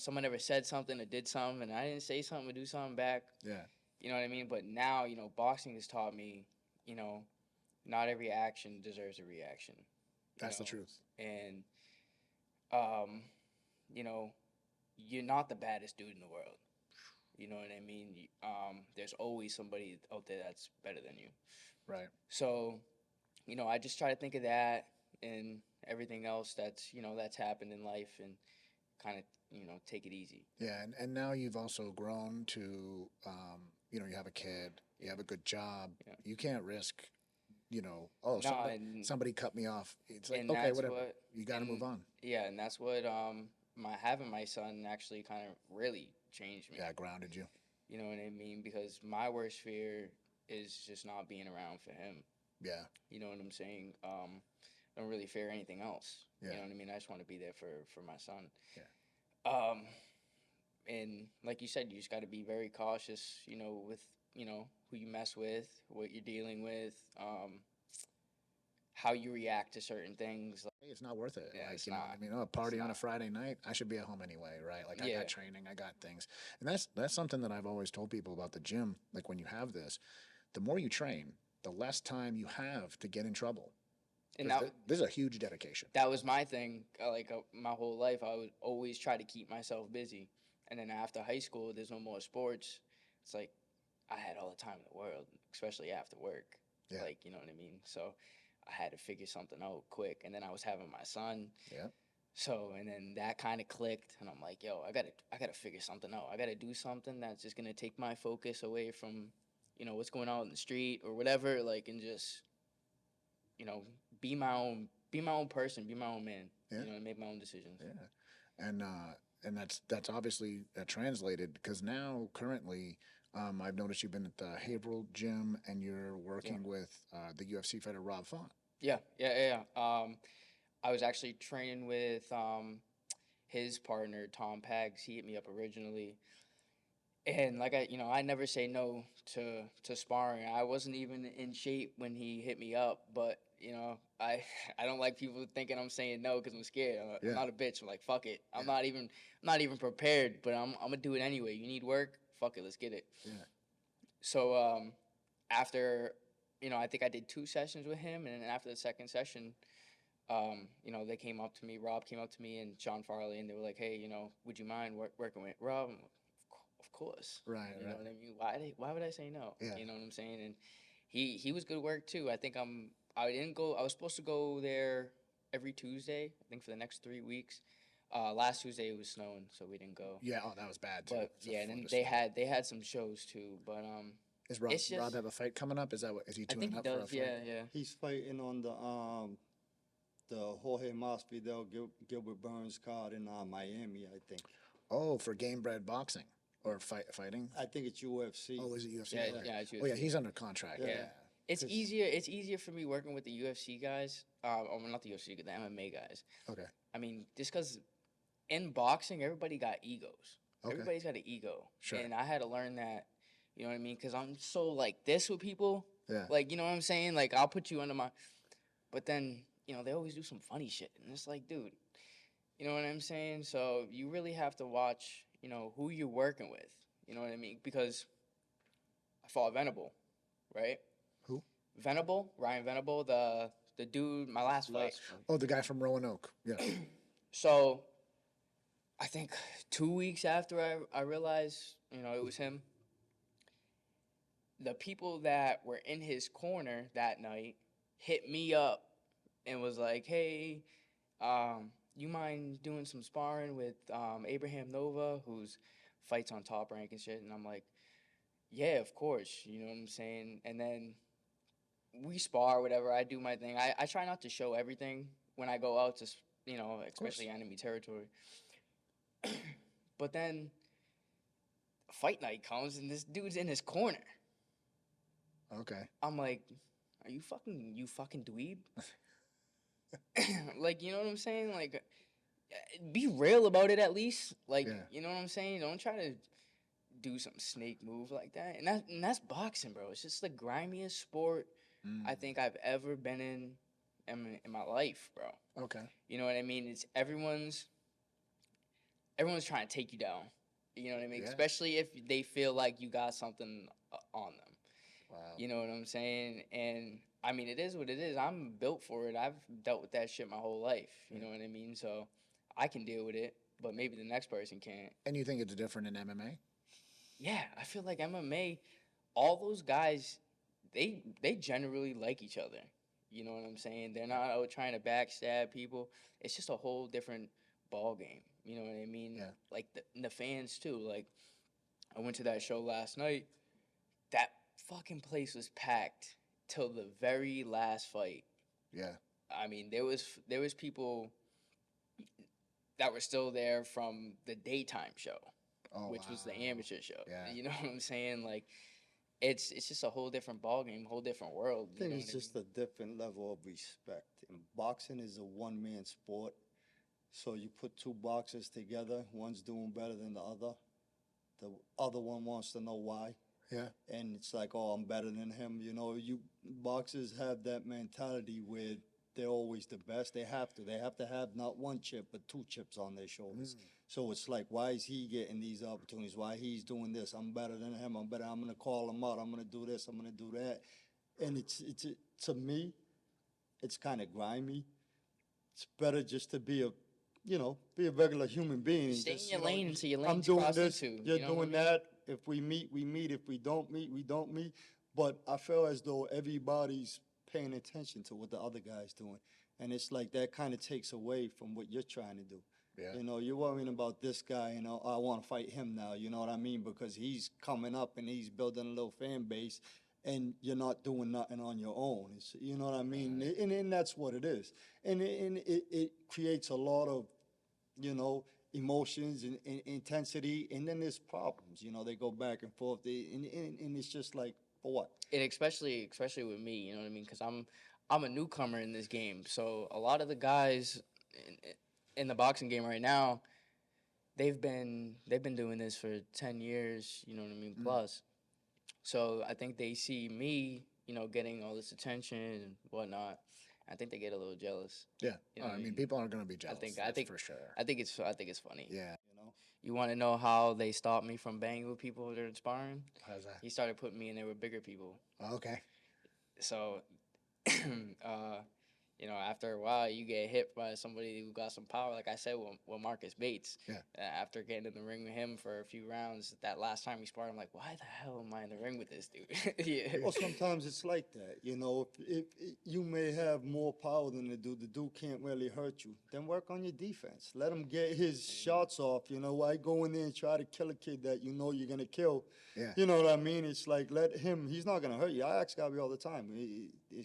someone ever said something or did something and I didn't say something or do something back. Yeah. You know what I mean? But now boxing has taught me not every action deserves a reaction. That's the truth. And you're not the baddest dude in the world. You know what I mean? There's always somebody out there that's better than you. Right. So, I just try to think of that and everything else that's happened in life and kind of, take it easy. Yeah, and now you've also grown to, you have a kid, you have a good job. Yeah. You can't risk, somebody cut me off. It's like, okay, whatever. You got to move on. Yeah, and that's what having my son actually kind of really changed me. Yeah, grounded you. You know what I mean? Because my worst fear is just not being around for him. Yeah. You know what I'm saying? I don't really fear anything else. Yeah. You know what I mean? I just want to be there for my son. Yeah. And like you said, you just got to be very cautious, with, who you mess with, what you're dealing with, how you react to certain things. Hey, it's not worth it. Yeah, like, it's you know not. what I mean? A party on a Friday night, I should be at home anyway, right? Like I got training, I got things. And that's something that I've always told people about the gym. Like when you have this, the more you train, the less time you have to get in trouble. And 'Cause this is a huge dedication. that was my thing. My whole life, I would always try to keep myself busy. And then after high school, there's no more sports. It's like I had all the time in the world, especially after work. Yeah. Like, you know what I mean? So I had to figure something out quick. And then I was having my son. Yeah. So, and then that kind of clicked, and I'm like, yo, I gotta figure something out. I gotta do something that's just gonna take my focus away from, what's going on in the street or whatever, like, and just, be my own person, be my own man, Yeah. and make my own decisions. Yeah, and that's obviously translated because now currently, I've noticed you've been at the Gabriel gym and you're working with the UFC fighter Rob Font. Yeah. I was actually training with his partner Tom Pags. He hit me up originally, and like I never say no to sparring. I wasn't even in shape when he hit me up, but I I don't like people thinking I'm saying no because I'm scared. I'm Yeah. not a bitch. I'm like, fuck it. I'm not even prepared, but I'm gonna do it anyway. You need work? Fuck it. Let's get it. Yeah. So after I think I did 2 sessions with him, and then after the second session, they came up to me. Rob came up to me and Sean Farley, and they were like, "Hey, would you mind working with Rob?" I'm like, of course. Right. You know what I mean? Why would I say no? Yeah. You know what I'm saying? And he was good work too. I think I didn't go. I was supposed to go there every Tuesday. I think for the next 3 weeks. Last Tuesday it was snowing, so we didn't go. Yeah. Oh, that was bad too. But It's a yeah, and then Florida they had some shows too. But Is Rob, it's just- Rob have a fight coming up? Is he I tuning think he up for a does. fight? Yeah. He's fighting on the Jorge Masvidal Gilbert Burns card in Miami, I think. Oh, for game bred boxing or fighting? I think it's UFC. Oh, is it UFC? Yeah, Okay. yeah, it's Oh yeah, UFC. he's under contract. Yeah. Yeah. It's 'Cause- easier. It's easier for me working with the UFC guys. Or not the UFC, the MMA guys. Okay. I mean, just because in boxing, everybody got egos. Okay. Everybody's got an ego. Sure. And I had to learn that. You know what I mean? Because I'm so like this with people. Yeah. Like, you know what I'm saying? Like, I'll put you under my. But then, they always do some funny shit. And it's like, dude, you know what I'm saying? So you really have to watch, who you're working with. You know what I mean? Because I fought Venable, right? Who? Venable, Ryan Venable, the dude, my last fight. Oh, the guy from Roanoke. Yeah. So I think 2 weeks after I realized, it was him, the people that were in his corner that night hit me up and was like, hey, you mind doing some sparring with Abraham Nova, who's fights on Top Rank and shit? And I'm like, yeah, of course. You know what I'm saying? And then we spar, whatever. I do my thing. I try not to show everything when I go out to, especially enemy territory. But then fight night comes and this dude's in his corner. Okay. I'm like, are you fucking dweeb? Like, you know what I'm saying? Like, be real about it at least. Like, Yeah. you know what I'm saying? Don't try to do some snake move like that. And that's boxing, bro. It's just the grimiest sport I think I've ever been in my life, bro. Okay. You know what I mean? It's everyone's trying to take you down. You know what I mean? Yeah. Especially if they feel like you got something on them. Wow. You know what I'm saying? And I mean, it is what it is. I'm built for it. I've dealt with that shit my whole life. You know what I mean? So I can deal with it, but maybe the next person can't. And you think it's different in MMA? Yeah, I feel like MMA, all those guys, they generally like each other. You know what I'm saying? They're not out trying to backstab people. It's just a whole different ball game. You know what I mean? Yeah. Like the fans too. Like I went to that show last night. That fucking place was packed till the very last fight. Yeah. I mean, there was people that were still there from the daytime show, Oh, which was the wow. amateur show. Yeah. You know what I'm saying? Like, it's just a whole different ballgame, whole different world. I think you know it's what just a different level of respect. And boxing is a one-man sport. So you put two boxers together, one's doing better than the other. The other one wants to know why. Yeah. And it's like, oh, I'm better than him. You know, you boxers have that mentality where they're always the best. They have to. They have to have not one chip, but two chips on their shoulders. So it's like, why is he getting these opportunities? Why he's doing this? I'm better than him. I'm better. I'm going to call him out. I'm going to do this. I'm going to do that. And it's to me, it's kind of grimy. It's better just to be a, be a regular human being. And Stay just, in your lane until your I'm lane's doing crossed this, into. you're You know what I doing mean? that. If we meet, we meet. If we don't meet, we don't meet. But I feel as though everybody's paying attention to what the other guy's doing. And it's like that kind of takes away from what you're trying to do. Yeah. You're worrying about this guy, I want to fight him now, you know what I mean? Because he's coming up and he's building a little fan base and you're not doing nothing on your own. You know what I mean? And that's what it is. And it creates a lot of, emotions and intensity. And then there's problems, they go back and forth. And it's just like, for what? And especially with me, you know what I mean? Because I'm a newcomer in this game, so a lot of the guys in the boxing game right now, they've been doing this for 10 years, you know what I mean, plus. So I think they see me, getting all this attention and whatnot. I think they get a little jealous. Yeah. You know what I mean, people are going to be jealous. I think for sure. I think it's funny. Yeah. You want to know how they stopped me from banging with people during sparring? How's that? He started putting me in there with bigger people. Okay. So, after a while, you get hit by somebody who got some power. Like I said, with Marcus Bates. Yeah. After getting in the ring with him for a few rounds, that last time we sparred, I'm like, why the hell am I in the ring with this dude? Yeah. Well, sometimes it's like that. If you may have more power than the dude can't really hurt you, then work on your defense. Let him get his shots off. Why go in there and try to kill a kid that you know you're going to kill? Yeah. You know what I mean? It's like, let him, he's not going to hurt you. I ask Gabriel all the time,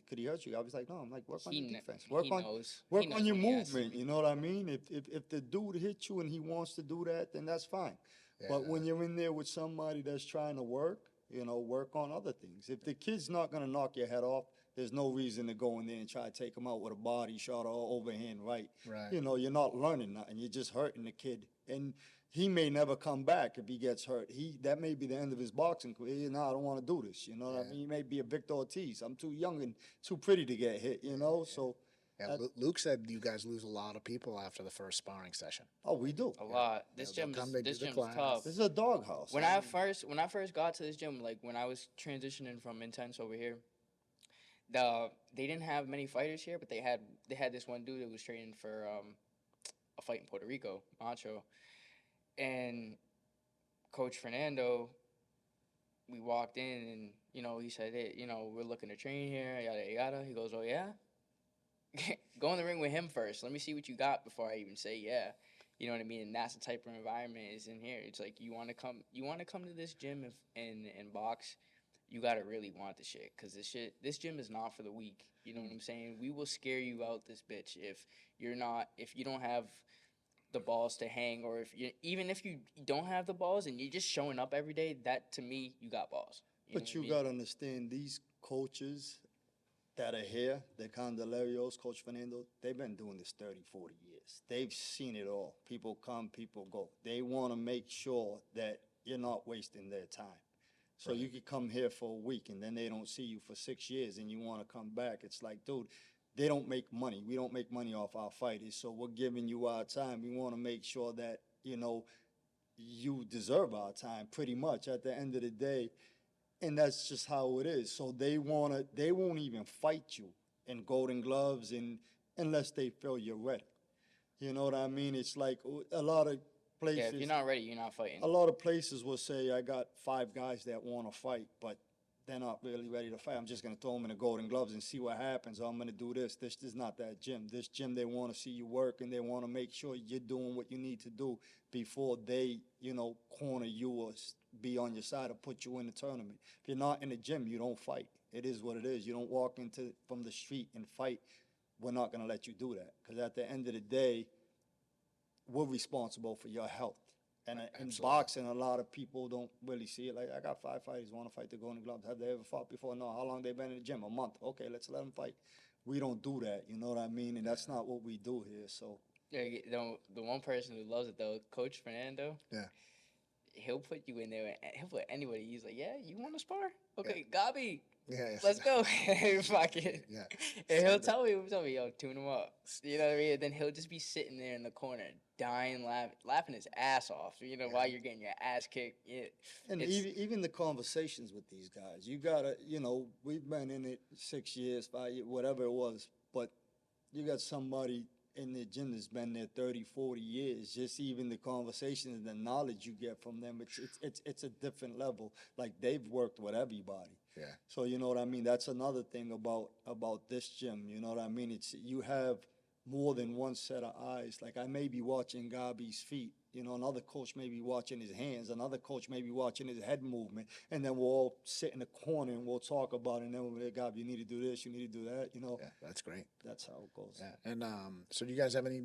could he hurt you? Gabriel's like, no. I'm like, work on your defense. Work on your movement. You know what I mean? If the dude hits you and he wants to do that, then that's fine. Yeah. But when you're in there with somebody that's trying to work on other things. If the kid's not going to knock your head off, there's no reason to go in there and try to take him out with a body shot or overhand right. Right. You're not learning nothing. You're just hurting the kid. And he may never come back if he gets hurt. That may be the end of his boxing career. No, I don't want to do this. You know what I mean? He may be a Victor Ortiz. I'm too young and too pretty to get hit, so... Yeah, Luke said you guys lose a lot of people after the first sparring session. Oh, we do. A lot. This They'll gym come, they do is the tough. class. This is a doghouse. When I first got to this gym, like when I was transitioning from Intense over here, they didn't have many fighters here, but they had this one dude that was training for a fight in Puerto Rico, Macho, and Coach Fernando. We walked in and he said, hey, we're looking to train here, yada yada. He goes, oh yeah. Go in the ring with him first. Let me see what you got before I even say yeah. You know what I mean? And that's the type of environment is in here. It's like you want to come to this gym and box. You gotta really want the shit, cause this gym is not for the weak. You know what I'm saying? We will scare you out this bitch if you don't have the balls to hang, or even if you don't have the balls and you're just showing up every day. That to me, you got balls. But you gotta understand, these coaches that are here, the Candelarios, Coach Fernando, they've been doing this 30, 40 years. They've seen it all. People come, people go. They want to make sure that you're not wasting their time. So you could come here for a week and then they don't see you for 6 years and you want to come back. It's like, dude, they don't make money. We don't make money off our fighters. So we're giving you our time. We want to make sure that, you deserve our time pretty much at the end of the day. And that's just how it is. So they won't even fight you in golden gloves unless they feel you're ready. You know what I mean? It's like a lot of places. Yeah, if you're not ready, you're not fighting. A lot of places will say, I got 5 guys that want to fight, but they're not really ready to fight. I'm just going to throw them in the golden gloves and see what happens. Or I'm going to do this. This is not that gym. This gym, they want to see you work, and they want to make sure you're doing what you need to do before they, corner you or be on your side or put you in the tournament. If you're not in the gym, you don't fight. It is what it is. You don't walk from the street and fight. We're not going to let you do that, because at the end of the day, we're responsible for your health. And in boxing, a lot of people don't really see it. Like, I got 5 fighters want to fight the golden gloves. Have they ever fought before? No. How long they been in the gym? A month. Okay, let's let them fight. We don't do that. You know what I mean? And that's not what we do here. So Yeah, the one person who loves it though, Coach Fernando. Yeah. He'll put you in there. He'll put anybody. He's like, yeah, you want to spar? Okay, Gabi. Yeah. Let's go. Fuck it. Yeah. And he'll tell me, yo, tune him up. You know what I mean? And then he'll just be sitting there in the corner, dying, laughing his ass off, while you're getting your ass kicked. Yeah. And even the conversations with these guys, you gotta, we've been in it 6 years, 5 years, whatever it was. but you got somebody in the gym that's been there 30, 40 years. Just even the conversation and the knowledge you get from them, it's a different level. Like they've worked with everybody. Yeah. So you know what I mean? That's another thing about this gym. You know what I mean? It's you have more than one set of eyes. Like I may be watching Gabi's feet. You know, another coach may be watching his hands. Another coach may be watching his head movement. And then we'll all sit in the corner and we'll talk about it. And then we'll be like, Gabi, you need to do this. You need to do that. You know, Yeah, that's great. that's how it goes. Yeah. And so do you guys have any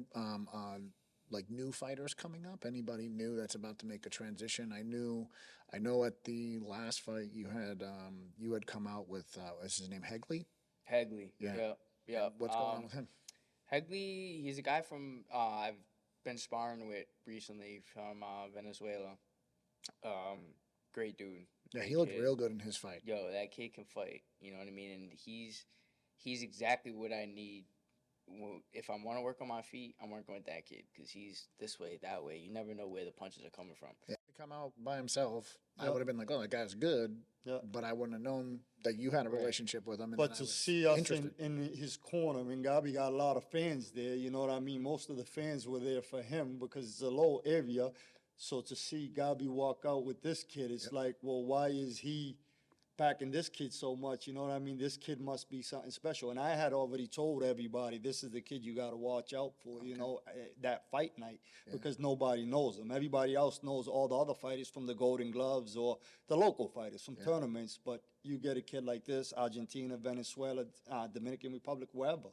like new fighters coming up? Anybody new that's about to make a transition? I know at the last fight you had come out with what's his name, Hegley? Hegley. Yeah. Yeah. What's going on with him? Hegley, he's a guy from I've been sparring with recently from Venezuela. Great dude. Yeah, he Great looked kid. real good in his fight. Yo, that kid can fight. You know what I mean? And he's exactly what I need. If I want to work on my feet, I'm working with that kid because he's this way, that way. You never know where the punches are coming from. Yeah, to come out by himself, I Yep. would have been like, "Oh, that guy's good," Yeah. but I wouldn't have known that you had a Right. relationship with him. And But then I to was see us interested. in his corner, I mean, Gabi got a lot of fans there. You know what I mean? Most of the fans were there for him because it's a low area. So to see Gabi walk out with this kid, it's like, well, why is he backing this kid so much? You know what I mean? This kid must be something special. And I had already told everybody, this is the kid you got to watch out for, you know, that fight night, because nobody knows him. Everybody else knows all the other fighters from the Golden Gloves or the local fighters from tournaments. But you get a kid like this, Argentina, Venezuela, Dominican Republic, wherever.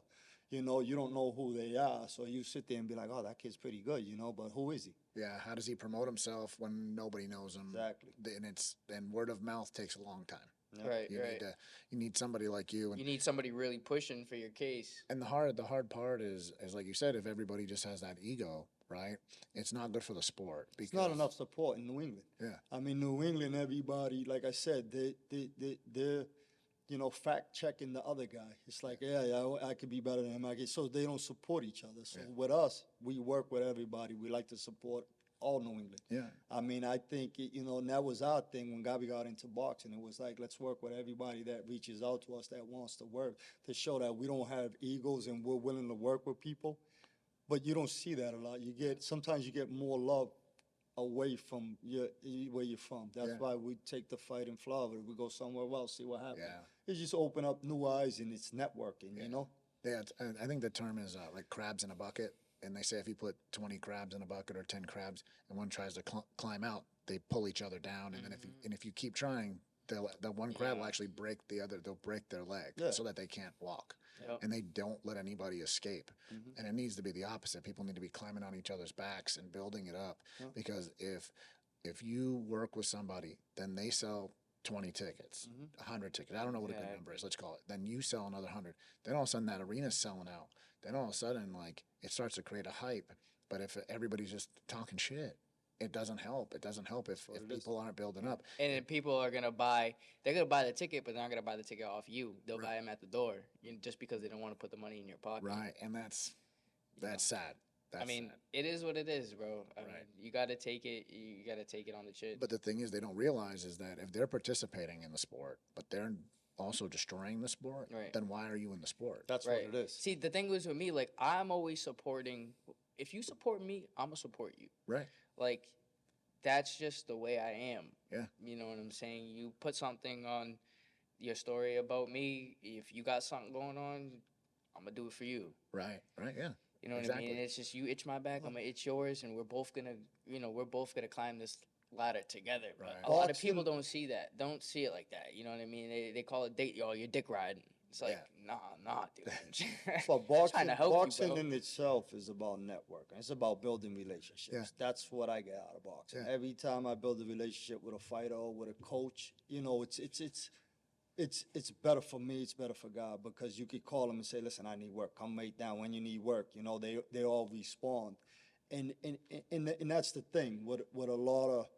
You know, you don't know who they are. So you sit there and be like, oh, that kid's pretty good, you know, but who is he? Yeah, how does he promote himself when nobody knows him? Exactly. And word of mouth takes a long time. Right, You right. you need somebody like you. And You need somebody really pushing for your case. the hard part is like you said, if everybody just has that ego, right? It's not good for the sport. Because, It's not enough support in New England. Yeah. I mean, New England, everybody, like I said, they're, you know, fact checking the other guy. It's like, yeah, I could be better than him. So they don't support each other. So with us, we work with everybody. We like to support all New England. Yeah. I mean, I think, you know, and that was our thing when Gabi got into boxing. It was like, let's work with everybody that reaches out to us, that wants to work, to show that we don't have egos and we're willing to work with people. But you don't see that a lot. Sometimes you get more love away from where you're from. That's why we take the fight in Florida. We go somewhere else, see what happens. Yeah. It just open up new eyes, and it's networking, you know? Yeah, I think the term is like crabs in a bucket. And they say if you put 20 crabs in a bucket or 10 crabs and one tries to climb out, they pull each other down. And then if you keep trying, that one crab will actually break the other. They'll break their leg so that they can't walk. Yep. And they don't let anybody escape. And it needs to be the opposite. People need to be climbing on each other's backs and building it up. Because if you work with somebody, then they sell 20 tickets, 100 tickets. I don't know what a good number is. Let's call it. Then you sell another 100. Then all of a sudden that arena's selling out. Then all of a sudden, like, it starts to create a hype. But if everybody's just talking shit, it doesn't help. It doesn't help if people aren't building up. And then people are they're gonna buy the ticket, but they're not gonna buy the ticket off you. They'll buy them at the door, just because they don't want to put the money in your pocket. Right, and that's sad. That's I mean, sad. it is what it is, bro. I mean, you gotta take it. You gotta take it on the chin. But the thing is, they don't realize is that if they're participating in the sport, but they're also destroying the sport, then why are you in the sport? That's right. what it is. See, the thing was with me, like, I'm always supporting. If you support me, I'm gonna support you. Right. Like, that's just the way I am. Yeah. You know what I'm saying? You put something on your story about me. If you got something going on, I'm gonna do it for you. Right. Yeah. You know what I mean? And it's just you itch my back, I'm gonna itch yours, and we're both gonna climb this ladder together. But Right. a lot of people don't see it like that. You know what I mean? They call it you're dick riding. It's like, nah, dude. But Trying to help boxing you, bro. in itself is about networking. It's about building relationships. Yeah. That's what I get out of boxing. Yeah. Every time I build a relationship with a fighter or with a coach, you know, it's better for me. It's better for God, because you could call them and say, "Listen, I need work. Come right down when you need work." You know, they all respond, and that's the thing with a lot of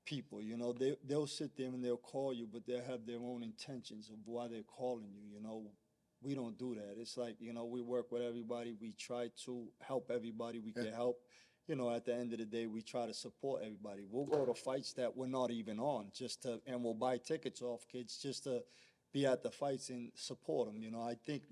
people. You know, they'll sit there and they'll call you, but they'll have their own intentions of why they're calling you. You know, we don't do that. It's like, you know, we work with everybody. We try to help everybody we can help. You know, at the end of the day, we try to support everybody. We'll go to fights that we're not even on, and we'll buy tickets off kids just to be at the fights and support them.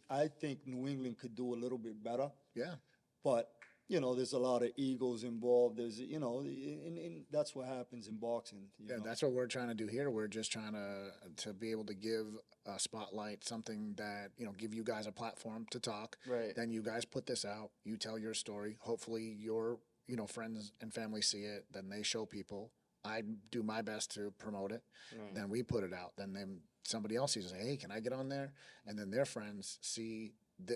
I think New England could do a little bit better, Yeah. but there's a lot of egos involved. There's and that's what happens in boxing. Yeah, that's what we're trying to do here. We're just trying to be able to give a spotlight, something that give you guys a platform to talk. Right. Then you guys put this out. You tell your story. Hopefully, your friends and family see it. Then they show people. I do my best to promote it. Right. Then we put it out. Then somebody else sees it. Hey, can I get on there? And then their friends see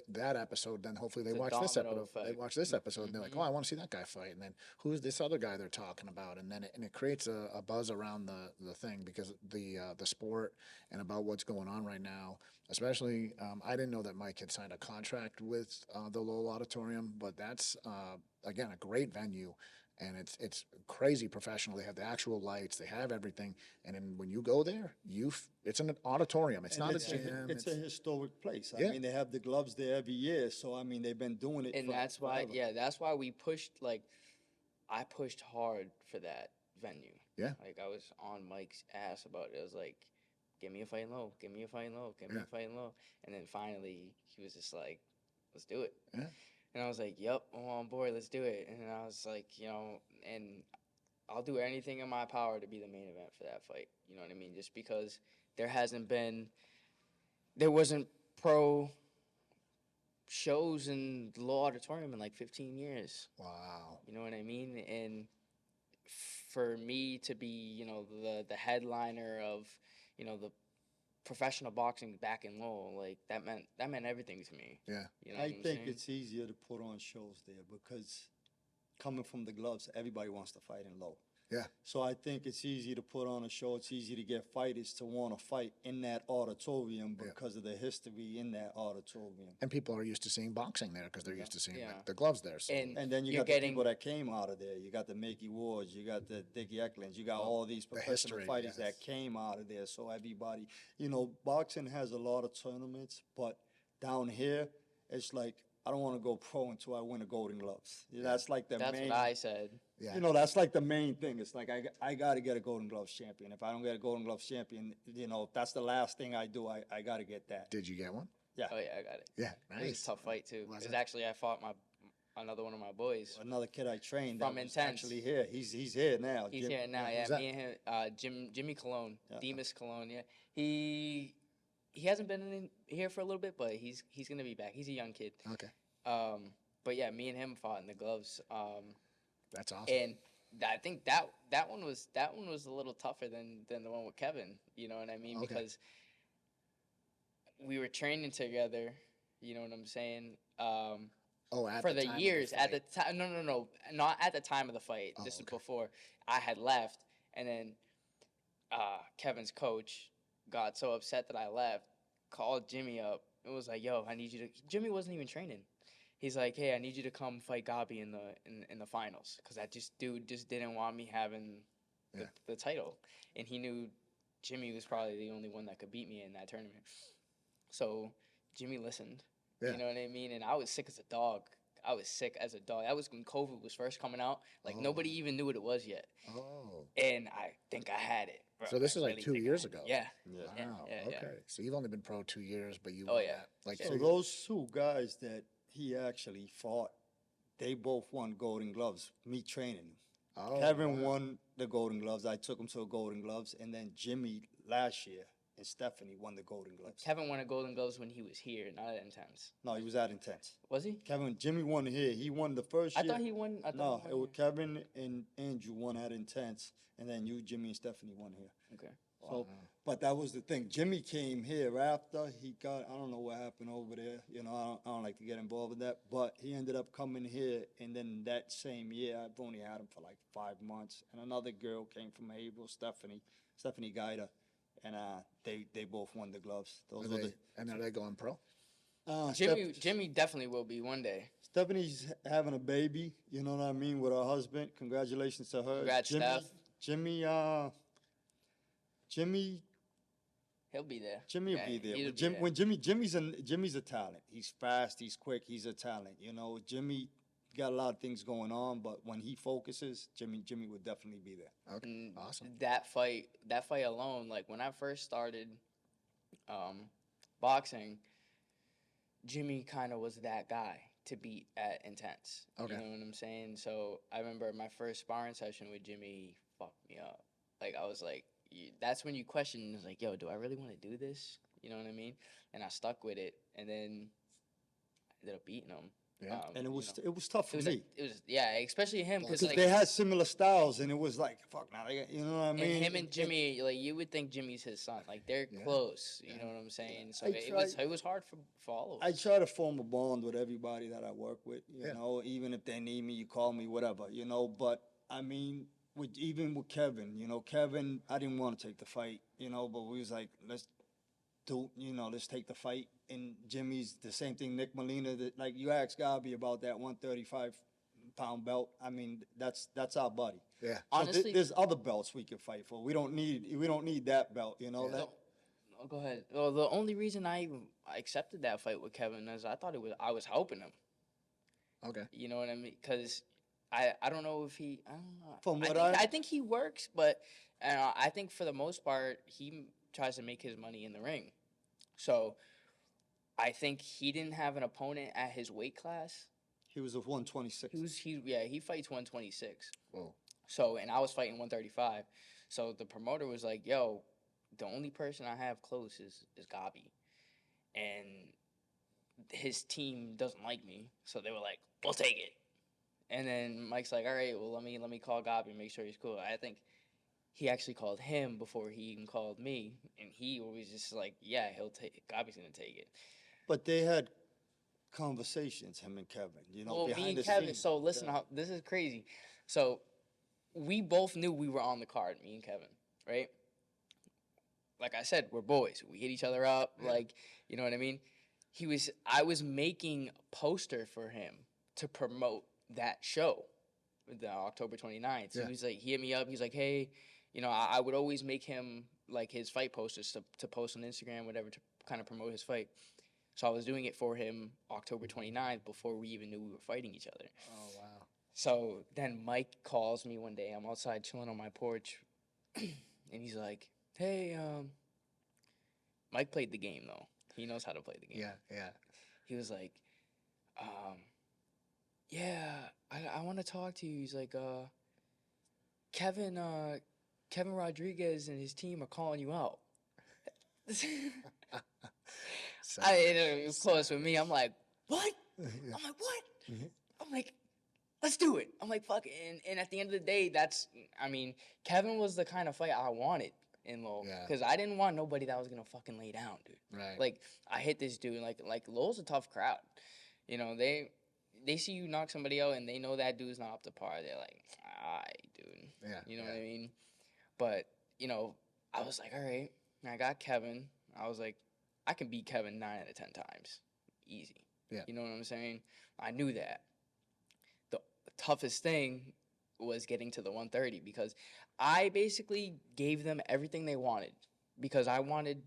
that episode, then hopefully they It's a watch this domino episode. They effect. watch this episode, and they're like, "Oh, I want to see that guy fight." And then who's this other guy they're talking about? And then it creates a buzz around the thing, because the sport and about what's going on right now. Especially, I didn't know that Mike had signed a contract with the Lowell Auditorium, but that's again a great venue. And it's crazy professional. They have the actual lights. They have everything. And then when you go there, it's an auditorium. It's And not it's a gym. it's a historic place. Yeah. I mean, they have the gloves there every year, so I mean, they've been doing it. And that's why, that's why we pushed. Like, I pushed hard for that venue. Yeah. Like, I was on Mike's ass about it. I was like, "Give me a fight in low. Give me a fight in low. Give me a fight in low." And then finally, he was just like, "Let's do it." Yeah. And I was like, "Yep, I'm on board. Let's do it." And I was like, and I'll do anything in my power to be the main event for that fight. You know what I mean? Just because there wasn't pro shows in the Lowell Auditorium in like 15 years. Wow. You know what I mean? And for me to be, the headliner of, the professional boxing back in Lowell, like that meant everything to me. Yeah. You know what I I'm think saying? it's easier to put on shows there because coming from the gloves, everybody wants to fight in low. Yeah. So I think it's easy to put on a show. It's easy to get fighters to want to fight in that auditorium because of the history in that auditorium. And people are used to seeing boxing there because they're used to seeing Yeah. the gloves there. So. And then you you're got getting, the people that came out of there. You got the Mickey Wards. You got the Dickie Eklunds. You got all these professional history, fighters yes. that came out of there. So everybody, boxing has a lot of tournaments, but down here, it's like, I don't want to go pro until I win a Golden Gloves. That's like the that's main. what I said. Yeah. That's like the main thing. It's like I got to get a Golden Gloves champion. If I don't get a Golden Gloves champion, if that's the last thing I do. I got to get that. Did you get one? Yeah. Oh yeah, I got it. Yeah. It was Nice. a tough fight too. Was Because it? actually, I fought another one of my boys. Another kid I trained From that was Intense. actually here. He's here now. He's Jim- here now. who's Yeah, that? me and him. Jimmy Cologne, Yeah. Demas Cologne. Yeah, he hasn't been in here for a little bit, but he's gonna be back. He's a young kid. Okay. But yeah, me and him fought in the gloves. That's awesome. And I think that one was a little tougher than the one with Kevin. You know what I mean? Okay. Because we were training together. You know what I'm saying? At For the the time of years at the fight. time. No, not at the time of the fight. Oh, This is okay. before I had left, and then Kevin's coach got so upset that I left, called Jimmy up. It was like, "Yo, I need you to." Jimmy wasn't even training. He's like, "Hey, I need you to come fight Gabi in the finals," because that dude just didn't want me having the title, and he knew Jimmy was probably the only one that could beat me in that tournament. So Jimmy listened. Yeah. You know what I mean? And I was sick as a dog. That was when COVID was first coming out. Like, nobody even knew what it was yet. Oh. And I think I had it. Bro. So this I is like really 2 think I years had it. ago. Yeah. Yeah. Wow. yeah, yeah. Okay. So you've only been pro 2 years, but you. Oh, won yeah. that. Like Yeah. So those two guys that he actually fought, they both won Golden Gloves. Me training them. Oh, Kevin wow. won the Golden Gloves. I took him to a Golden Gloves, and then Jimmy last year and Stephanie won the Golden Gloves. Kevin won a Golden Gloves when he was here, not at Intense. No, he was at Intense. Was he? Jimmy won here. He won the first I year. thought he won. No, it was Kevin and Andrew won at Intense, and then you, Jimmy, and Stephanie won here. Okay. So, but that was the thing. Jimmy came here after he got. I don't know what happened over there. I don't like to get involved with that. But he ended up coming here, and then that same year, I've only had him for like 5 months. And another girl came from Haverhill, Stephanie Guida, and they both won the gloves. Those were Are they going pro? Jimmy definitely will be one day. Stephanie's having a baby. You know what I mean, with her husband. Congratulations to her. Congrats, Steph. Jimmy He'll be there. Jimmy will Yeah, be there. he'll When be Jim, there. when Jimmy's a talent. He's fast. He's quick. He's a talent. Jimmy got a lot of things going on, but when he focuses, Jimmy would definitely be there. Okay. And Awesome. That fight alone, like when I first started boxing, Jimmy kind of was that guy to beat at intense. Okay. You know what I'm saying? So I remember my first sparring session with Jimmy, he fucked me up. Like I was like, that's when you question, it's like, yo, do I really want to do this? You know what I mean? And I stuck with it, and then I ended up beating him. Yeah. And you know. it was tough for me. It was yeah, especially him because Because like they had similar styles, and it was like, fuck, now they got, you know what I mean? and him and Jimmy, like you would think Jimmy's his son, like they're Yeah. close. You know what I'm saying? So I it was hard for all of I us. try to form a bond with everybody that I work with, you Yeah. know, even if they need me, you call me, whatever, you know. But I mean, even with Kevin, you know, Kevin, I didn't want to take the fight, you know, but we was like, let's take the fight. And Jimmy's the same thing. Nick Molina, that like you asked Gabi about that 135-pound belt. I mean, that's our buddy. Yeah. So Honestly, there's other belts we can fight for. We don't need that belt, you know. Yeah. That oh, go ahead. Well, the only reason I accepted that fight with Kevin is I thought I was helping him. Okay. You know what I mean? Because I don't know if he I don't know. From what I think he works, but I think for the most part he tries to make his money in the ring. So I think he didn't have an opponent at his weight class. he was a 126. He fights 126. Whoa. So and I was fighting 135. So the promoter was like, "Yo, the only person I have close is Gabi," and his team doesn't like me, so they were like, "We'll take it." And then Mike's like, "All right, well let me call Gabi and make sure he's cool." I think he actually called him before he even called me, and he was just like, "Yeah, he'll take it. Gabi's gonna take it." But they had conversations, him and Kevin, you know, Well, behind me and the Kevin. scenes. So listen, this is crazy. So we both knew we were on the card, me and Kevin, right? Like I said, we're boys. We hit each other up, like you know what I mean. I was making a poster for him to promote that show, the October 29th. So Yeah. he hit me up. He's like, hey, you know, I would always make him like his fight posters to post on Instagram, whatever, to kind of promote his fight. So I was doing it for him October 29th before we even knew we were fighting each other. Oh wow. So then Mike calls me one day. I'm outside chilling on my porch, and he's like, "Hey, Mike played the game though. He knows how to play the game." Yeah. Yeah. He was like, "Yeah, I want to talk to you." He's like, Kevin Rodriguez and his team are calling you out." It was close with me. I'm like, "What?" I'm like, "What?" I'm like, let's do it. I'm like, fuck it. And at the end of the day, Kevin was the kind of fight I wanted in Lowell. Yeah. Because I didn't want nobody that was going to fucking lay down, dude. Right. Like, I hit this dude. Like Lowell's a tough crowd. You know, they see you knock somebody out and they know that dude's not up to par. They're like, all right, dude. Yeah. You know what I mean? But, you know, I was like, all right. And I got Kevin. I was like, I can beat Kevin 9 out of 10 times. Easy. Yeah. You know what I'm saying? I knew that. The toughest thing was getting to the 130 because I basically gave them everything they wanted because I wanted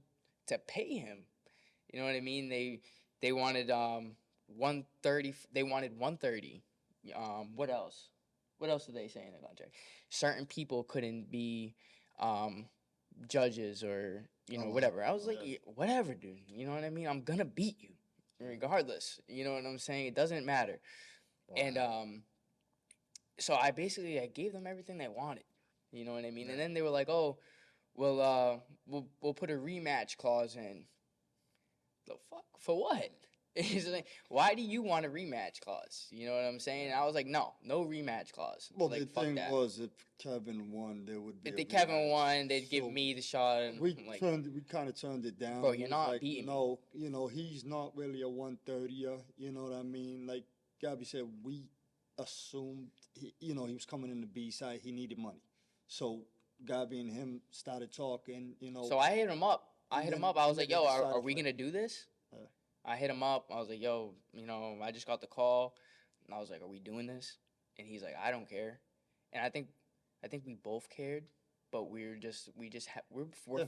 to pay him. You know what I mean? They wanted 130. They wanted 130. What else? What else did they say in the contract? Certain people couldn't be judges or whatever. I was like, yeah, whatever, dude. You know what I mean? I'm gonna beat you regardless. You know what I'm saying? It doesn't matter. Wow. And so I gave them everything they wanted. You know what I mean? Yeah. And then they were like, "Oh, well, we'll put a rematch clause in." The fuck for what? He's like, "Why do you want a rematch clause?" You know what I'm saying? And I was like, "No rematch clause." Well, like, the fuck thing that. was, if Kevin won, there would be. If Kevin won, they'd give me the shot. And we kind of turned it down. Bro, you're not beating me. No, you know, he's not really a 130er. You know what I mean? Like Gabi said, we assumed, he was coming in the B side. He needed money, so Gabi and him started talking. So I hit him up. I was like, "Yo, are we gonna do this?" I hit him up. I was like, "Yo, I just got the call," and I was like, "Are we doing this?" And he's like, "I don't care." And I think we both cared, but we're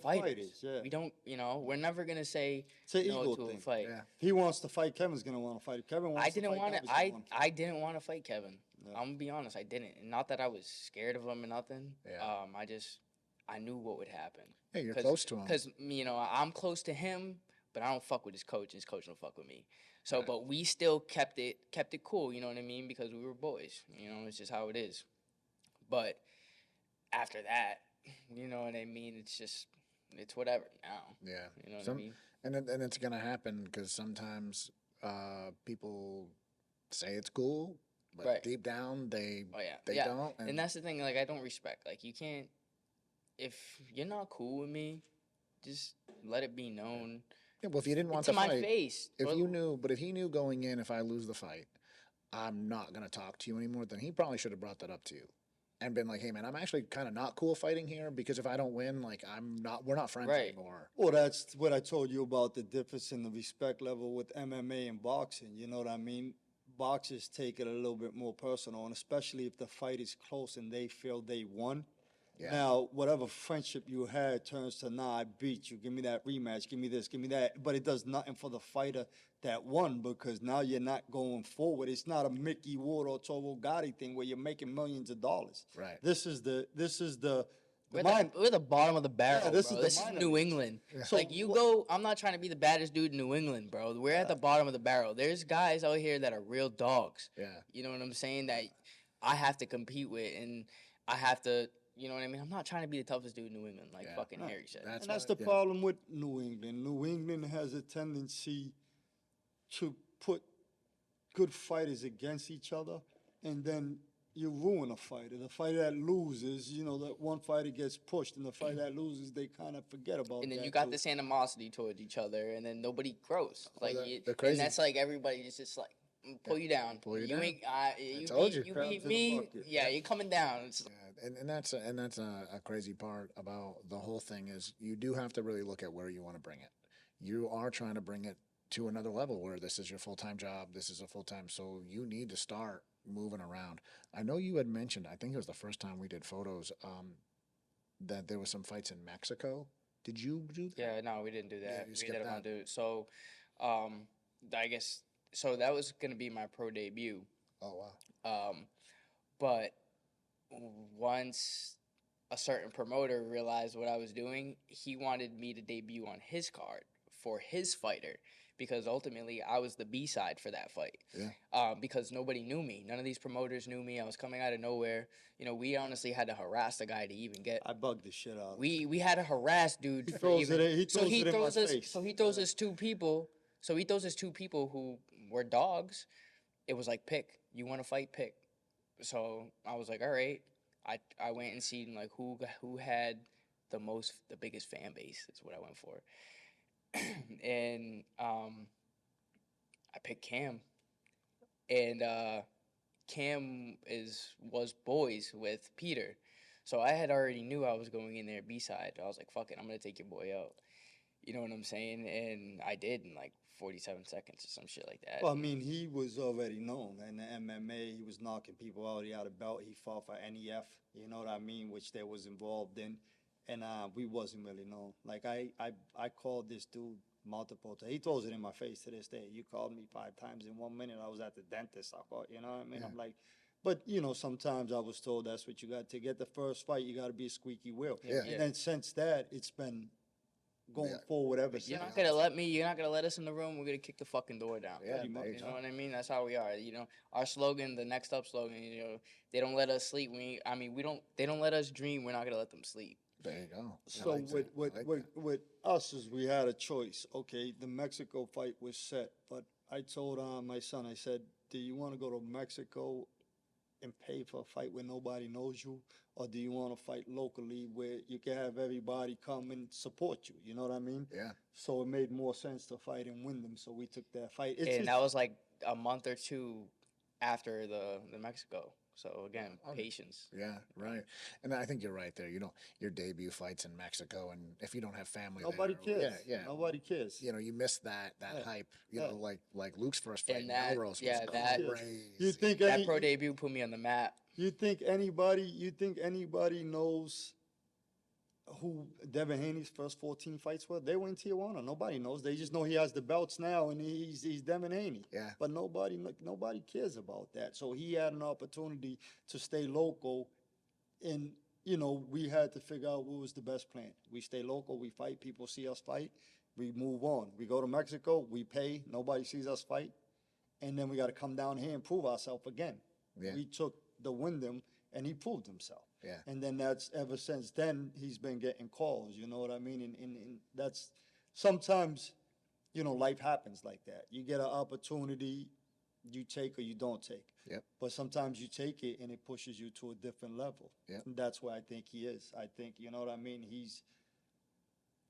fighters. Yeah. We don't, we're never gonna say it's an no ego to thing. a fight. Yeah. He wants to fight. Kevin's gonna want to fight. If Kevin wants to fight. I didn't want to fight Kevin. Yeah. I'm gonna be honest. I didn't. And not that I was scared of him or nothing. Yeah. I knew what would happen. Yeah, you're close to him. Because, you know, I'm close to him, but I don't fuck with his coach. His coach don't fuck with me. So, Right. but we still kept it cool, you know what I mean? Because we were boys. You know, it's just how it is. But after that, you know what I mean? It's whatever now. Yeah. You know what I mean? And it's gonna happen because sometimes people say it's cool, but Right. deep down they Oh yeah, they yeah. don't. And that's the thing. Like I don't respect. Like you can't. If you're not cool with me, just let it be known yeah, well, if you didn't want to the my fight, face. if Well, you knew, but if he knew going in, if I lose the fight, I'm not gonna talk to you anymore. Then he probably should have brought that up to you. And been like, hey man, I'm actually kind of not cool fighting here because if I don't win, like we're not friends Right. anymore. Well, that's what I told you about the difference in the respect level with MMA and boxing. You know what I mean? Boxers take it a little bit more personal, and especially if the fight is close and they feel they won. Yeah. Now, whatever friendship you had turns to, nah, I beat you. Give me that rematch. Give me this. Give me that. But it does nothing for the fighter that won because now you're not going forward. It's not a Mickey Ward or Toro Gotti thing where you're making millions of dollars. Right. This is the we're the bottom of the barrel, Yeah, this bro. is the This is minor New leagues. England. So Like you wh- go, I'm not trying to be the baddest dude in New England, bro. We're at the bottom of the barrel. There's guys out here that are real dogs. Yeah. You know what I'm saying? That I have to compete with, and I have to. You know what I mean? I'm not trying to be the toughest dude in New England, like Yeah. fucking No, Harry said. That's the problem with New England. New England has a tendency to put good fighters against each other, and then you ruin a fighter. The fighter that loses, you know, that one fighter gets pushed, and the fighter that loses, they kind of forget about And then that you got too. this animosity towards each other, and then nobody grows. Like, the crazy- and that's like everybody is just like pull you down. Pull you down. Ain't. You told beat, you. Crabs beat in a me. bucket. Yeah, you're coming down. It's, Yeah, and that's a crazy part about the whole thing is you do have to really look at where you want to bring it. You are trying to bring it to another level where this is your full-time job, this is a full-time, so you need to start moving around. I know you had mentioned, I think it was the first time we did photos, that there was some fights in Mexico. Did you do that? Yeah, no, we didn't do Yeah, that. you We skipped did it on that. dude. So, I guess so. That was gonna be my pro debut. Oh wow. But once a certain promoter realized what I was doing, he wanted me to debut on his card for his fighter because ultimately I was the B side for that fight. Yeah. Because nobody knew me. None of these promoters knew me. I was coming out of nowhere. You know, we honestly had to harass the guy to even get. I bugged the shit out of him. We had to harass dude. He for throws even, it in- he so throws he it in my throws us. face. So he throws us two people. So he throws us two people who were dogs. It was like pick. You want to fight? Pick. So I was like, all right. I went and seen like who had the biggest fan base. That's what I went for. And I picked Cam. And Cam was boys with Peter. So I had already knew I was going in there B side. I was like, fuck it, I'm gonna take your boy out. You know what I'm saying? And I did in like 47 seconds or some shit like that. Well, I mean, he was already known in the MMA. He was knocking people out. He had a belt. He fought for NEF. You know what I mean? Which they was involved in, and we wasn't really known. Like I called this dude multiple times. He throws it in my face to this day. You called me 5 times in 1 minute. I was at the dentist. I called. You know what I mean? Yeah. I'm like, but you know, sometimes I was told that's what you got to get the first fight. You got to be a squeaky wheel. Yeah. And then since that, it's been going Yeah. forward ever You're since. not gonna let me. You're not gonna let us in the room. We're gonna kick the fucking door down. Yeah, Pretty there much. you You know go. what I mean? That's how we are. You know, our slogan, the next up slogan. You know, they don't let us sleep. We don't. They don't let us dream. We're not gonna let them sleep. There you go. I So like that. I like that. with us is we had a choice. Okay, the Mexico fight was set, but I told my son, I said, "Do you want to go to Mexico and pay for a fight where nobody knows you, or do you want to fight locally where you can have everybody come and support you?" You know what I mean? Yeah. So it made more sense to fight in Wyndham, so we took that fight. It's And just- that was like a month or two after the Mexico. So again, Okay. patience. Yeah, right. And I think you're right there. You know, your debut fights in Mexico, and if you don't have family nobody there, cares. yeah, yeah, Nobody cares. you know, you miss that Yeah. hype. You Yeah. know, like Luke's first fight, And that- Melrose yeah, was that- crazy. You think That pro debut put me on the map. You think anybody knows who Devin Haney's first 14 fights were? They were in Tijuana. Nobody knows. They just know he has the belts now, and he's Devin Haney. Yeah. But nobody cares about that. So he had an opportunity to stay local, and we had to figure out what was the best plan. We stay local, we fight, people see us fight, we move on. We go to Mexico, we pay, nobody sees us fight, and then we got to come down here and prove ourselves again. Yeah. We took the Wyndham, and he proved himself. Yeah. And then that's ever since then he's been getting calls. You know what I mean? And that's sometimes, life happens like that. You get an opportunity, you take or you don't take. Yep. But sometimes you take it and it pushes you to a different level. Yep. And that's where I think he is. I think, you know what I mean? He's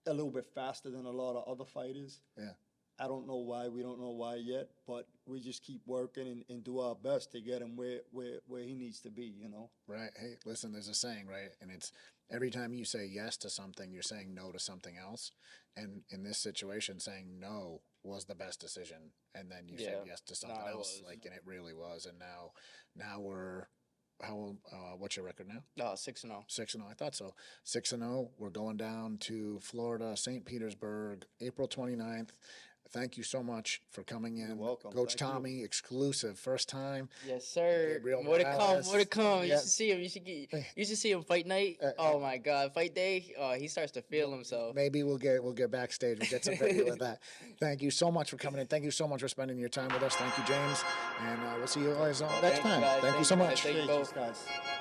a little bit faster than a lot of other fighters. Yeah. I don't know why. We don't know why yet, but we just keep working and do our best to get him where he needs to be, Right. Hey, listen, there's a saying, right? And it's every time you say yes to something, you're saying no to something else. And in this situation, saying no was the best decision. And then you said Yeah. yes to something No, it else, was. and it really was. And now we're, how old, what's your record now? 6-0. 6-0. I thought so. 6-0. We're going down to Florida, St. Petersburg, April 29th. Thank you so much for coming in. You're welcome. Coach Thank you. Tommy, exclusive, first time. Yes, sir. Gabriel More to come. Menace. More to come. You Yeah. should see him. You should see him fight night. Oh my God, fight day. He starts to feel himself. Maybe we'll get backstage. We'll get some video of that. Thank you so much for coming in. Thank you so much for spending your time with us. Thank you, James. And we'll see you guys next Thank you, time. guys. Thank you so Thank you, much. guys. Thank you Thanks, both. guys.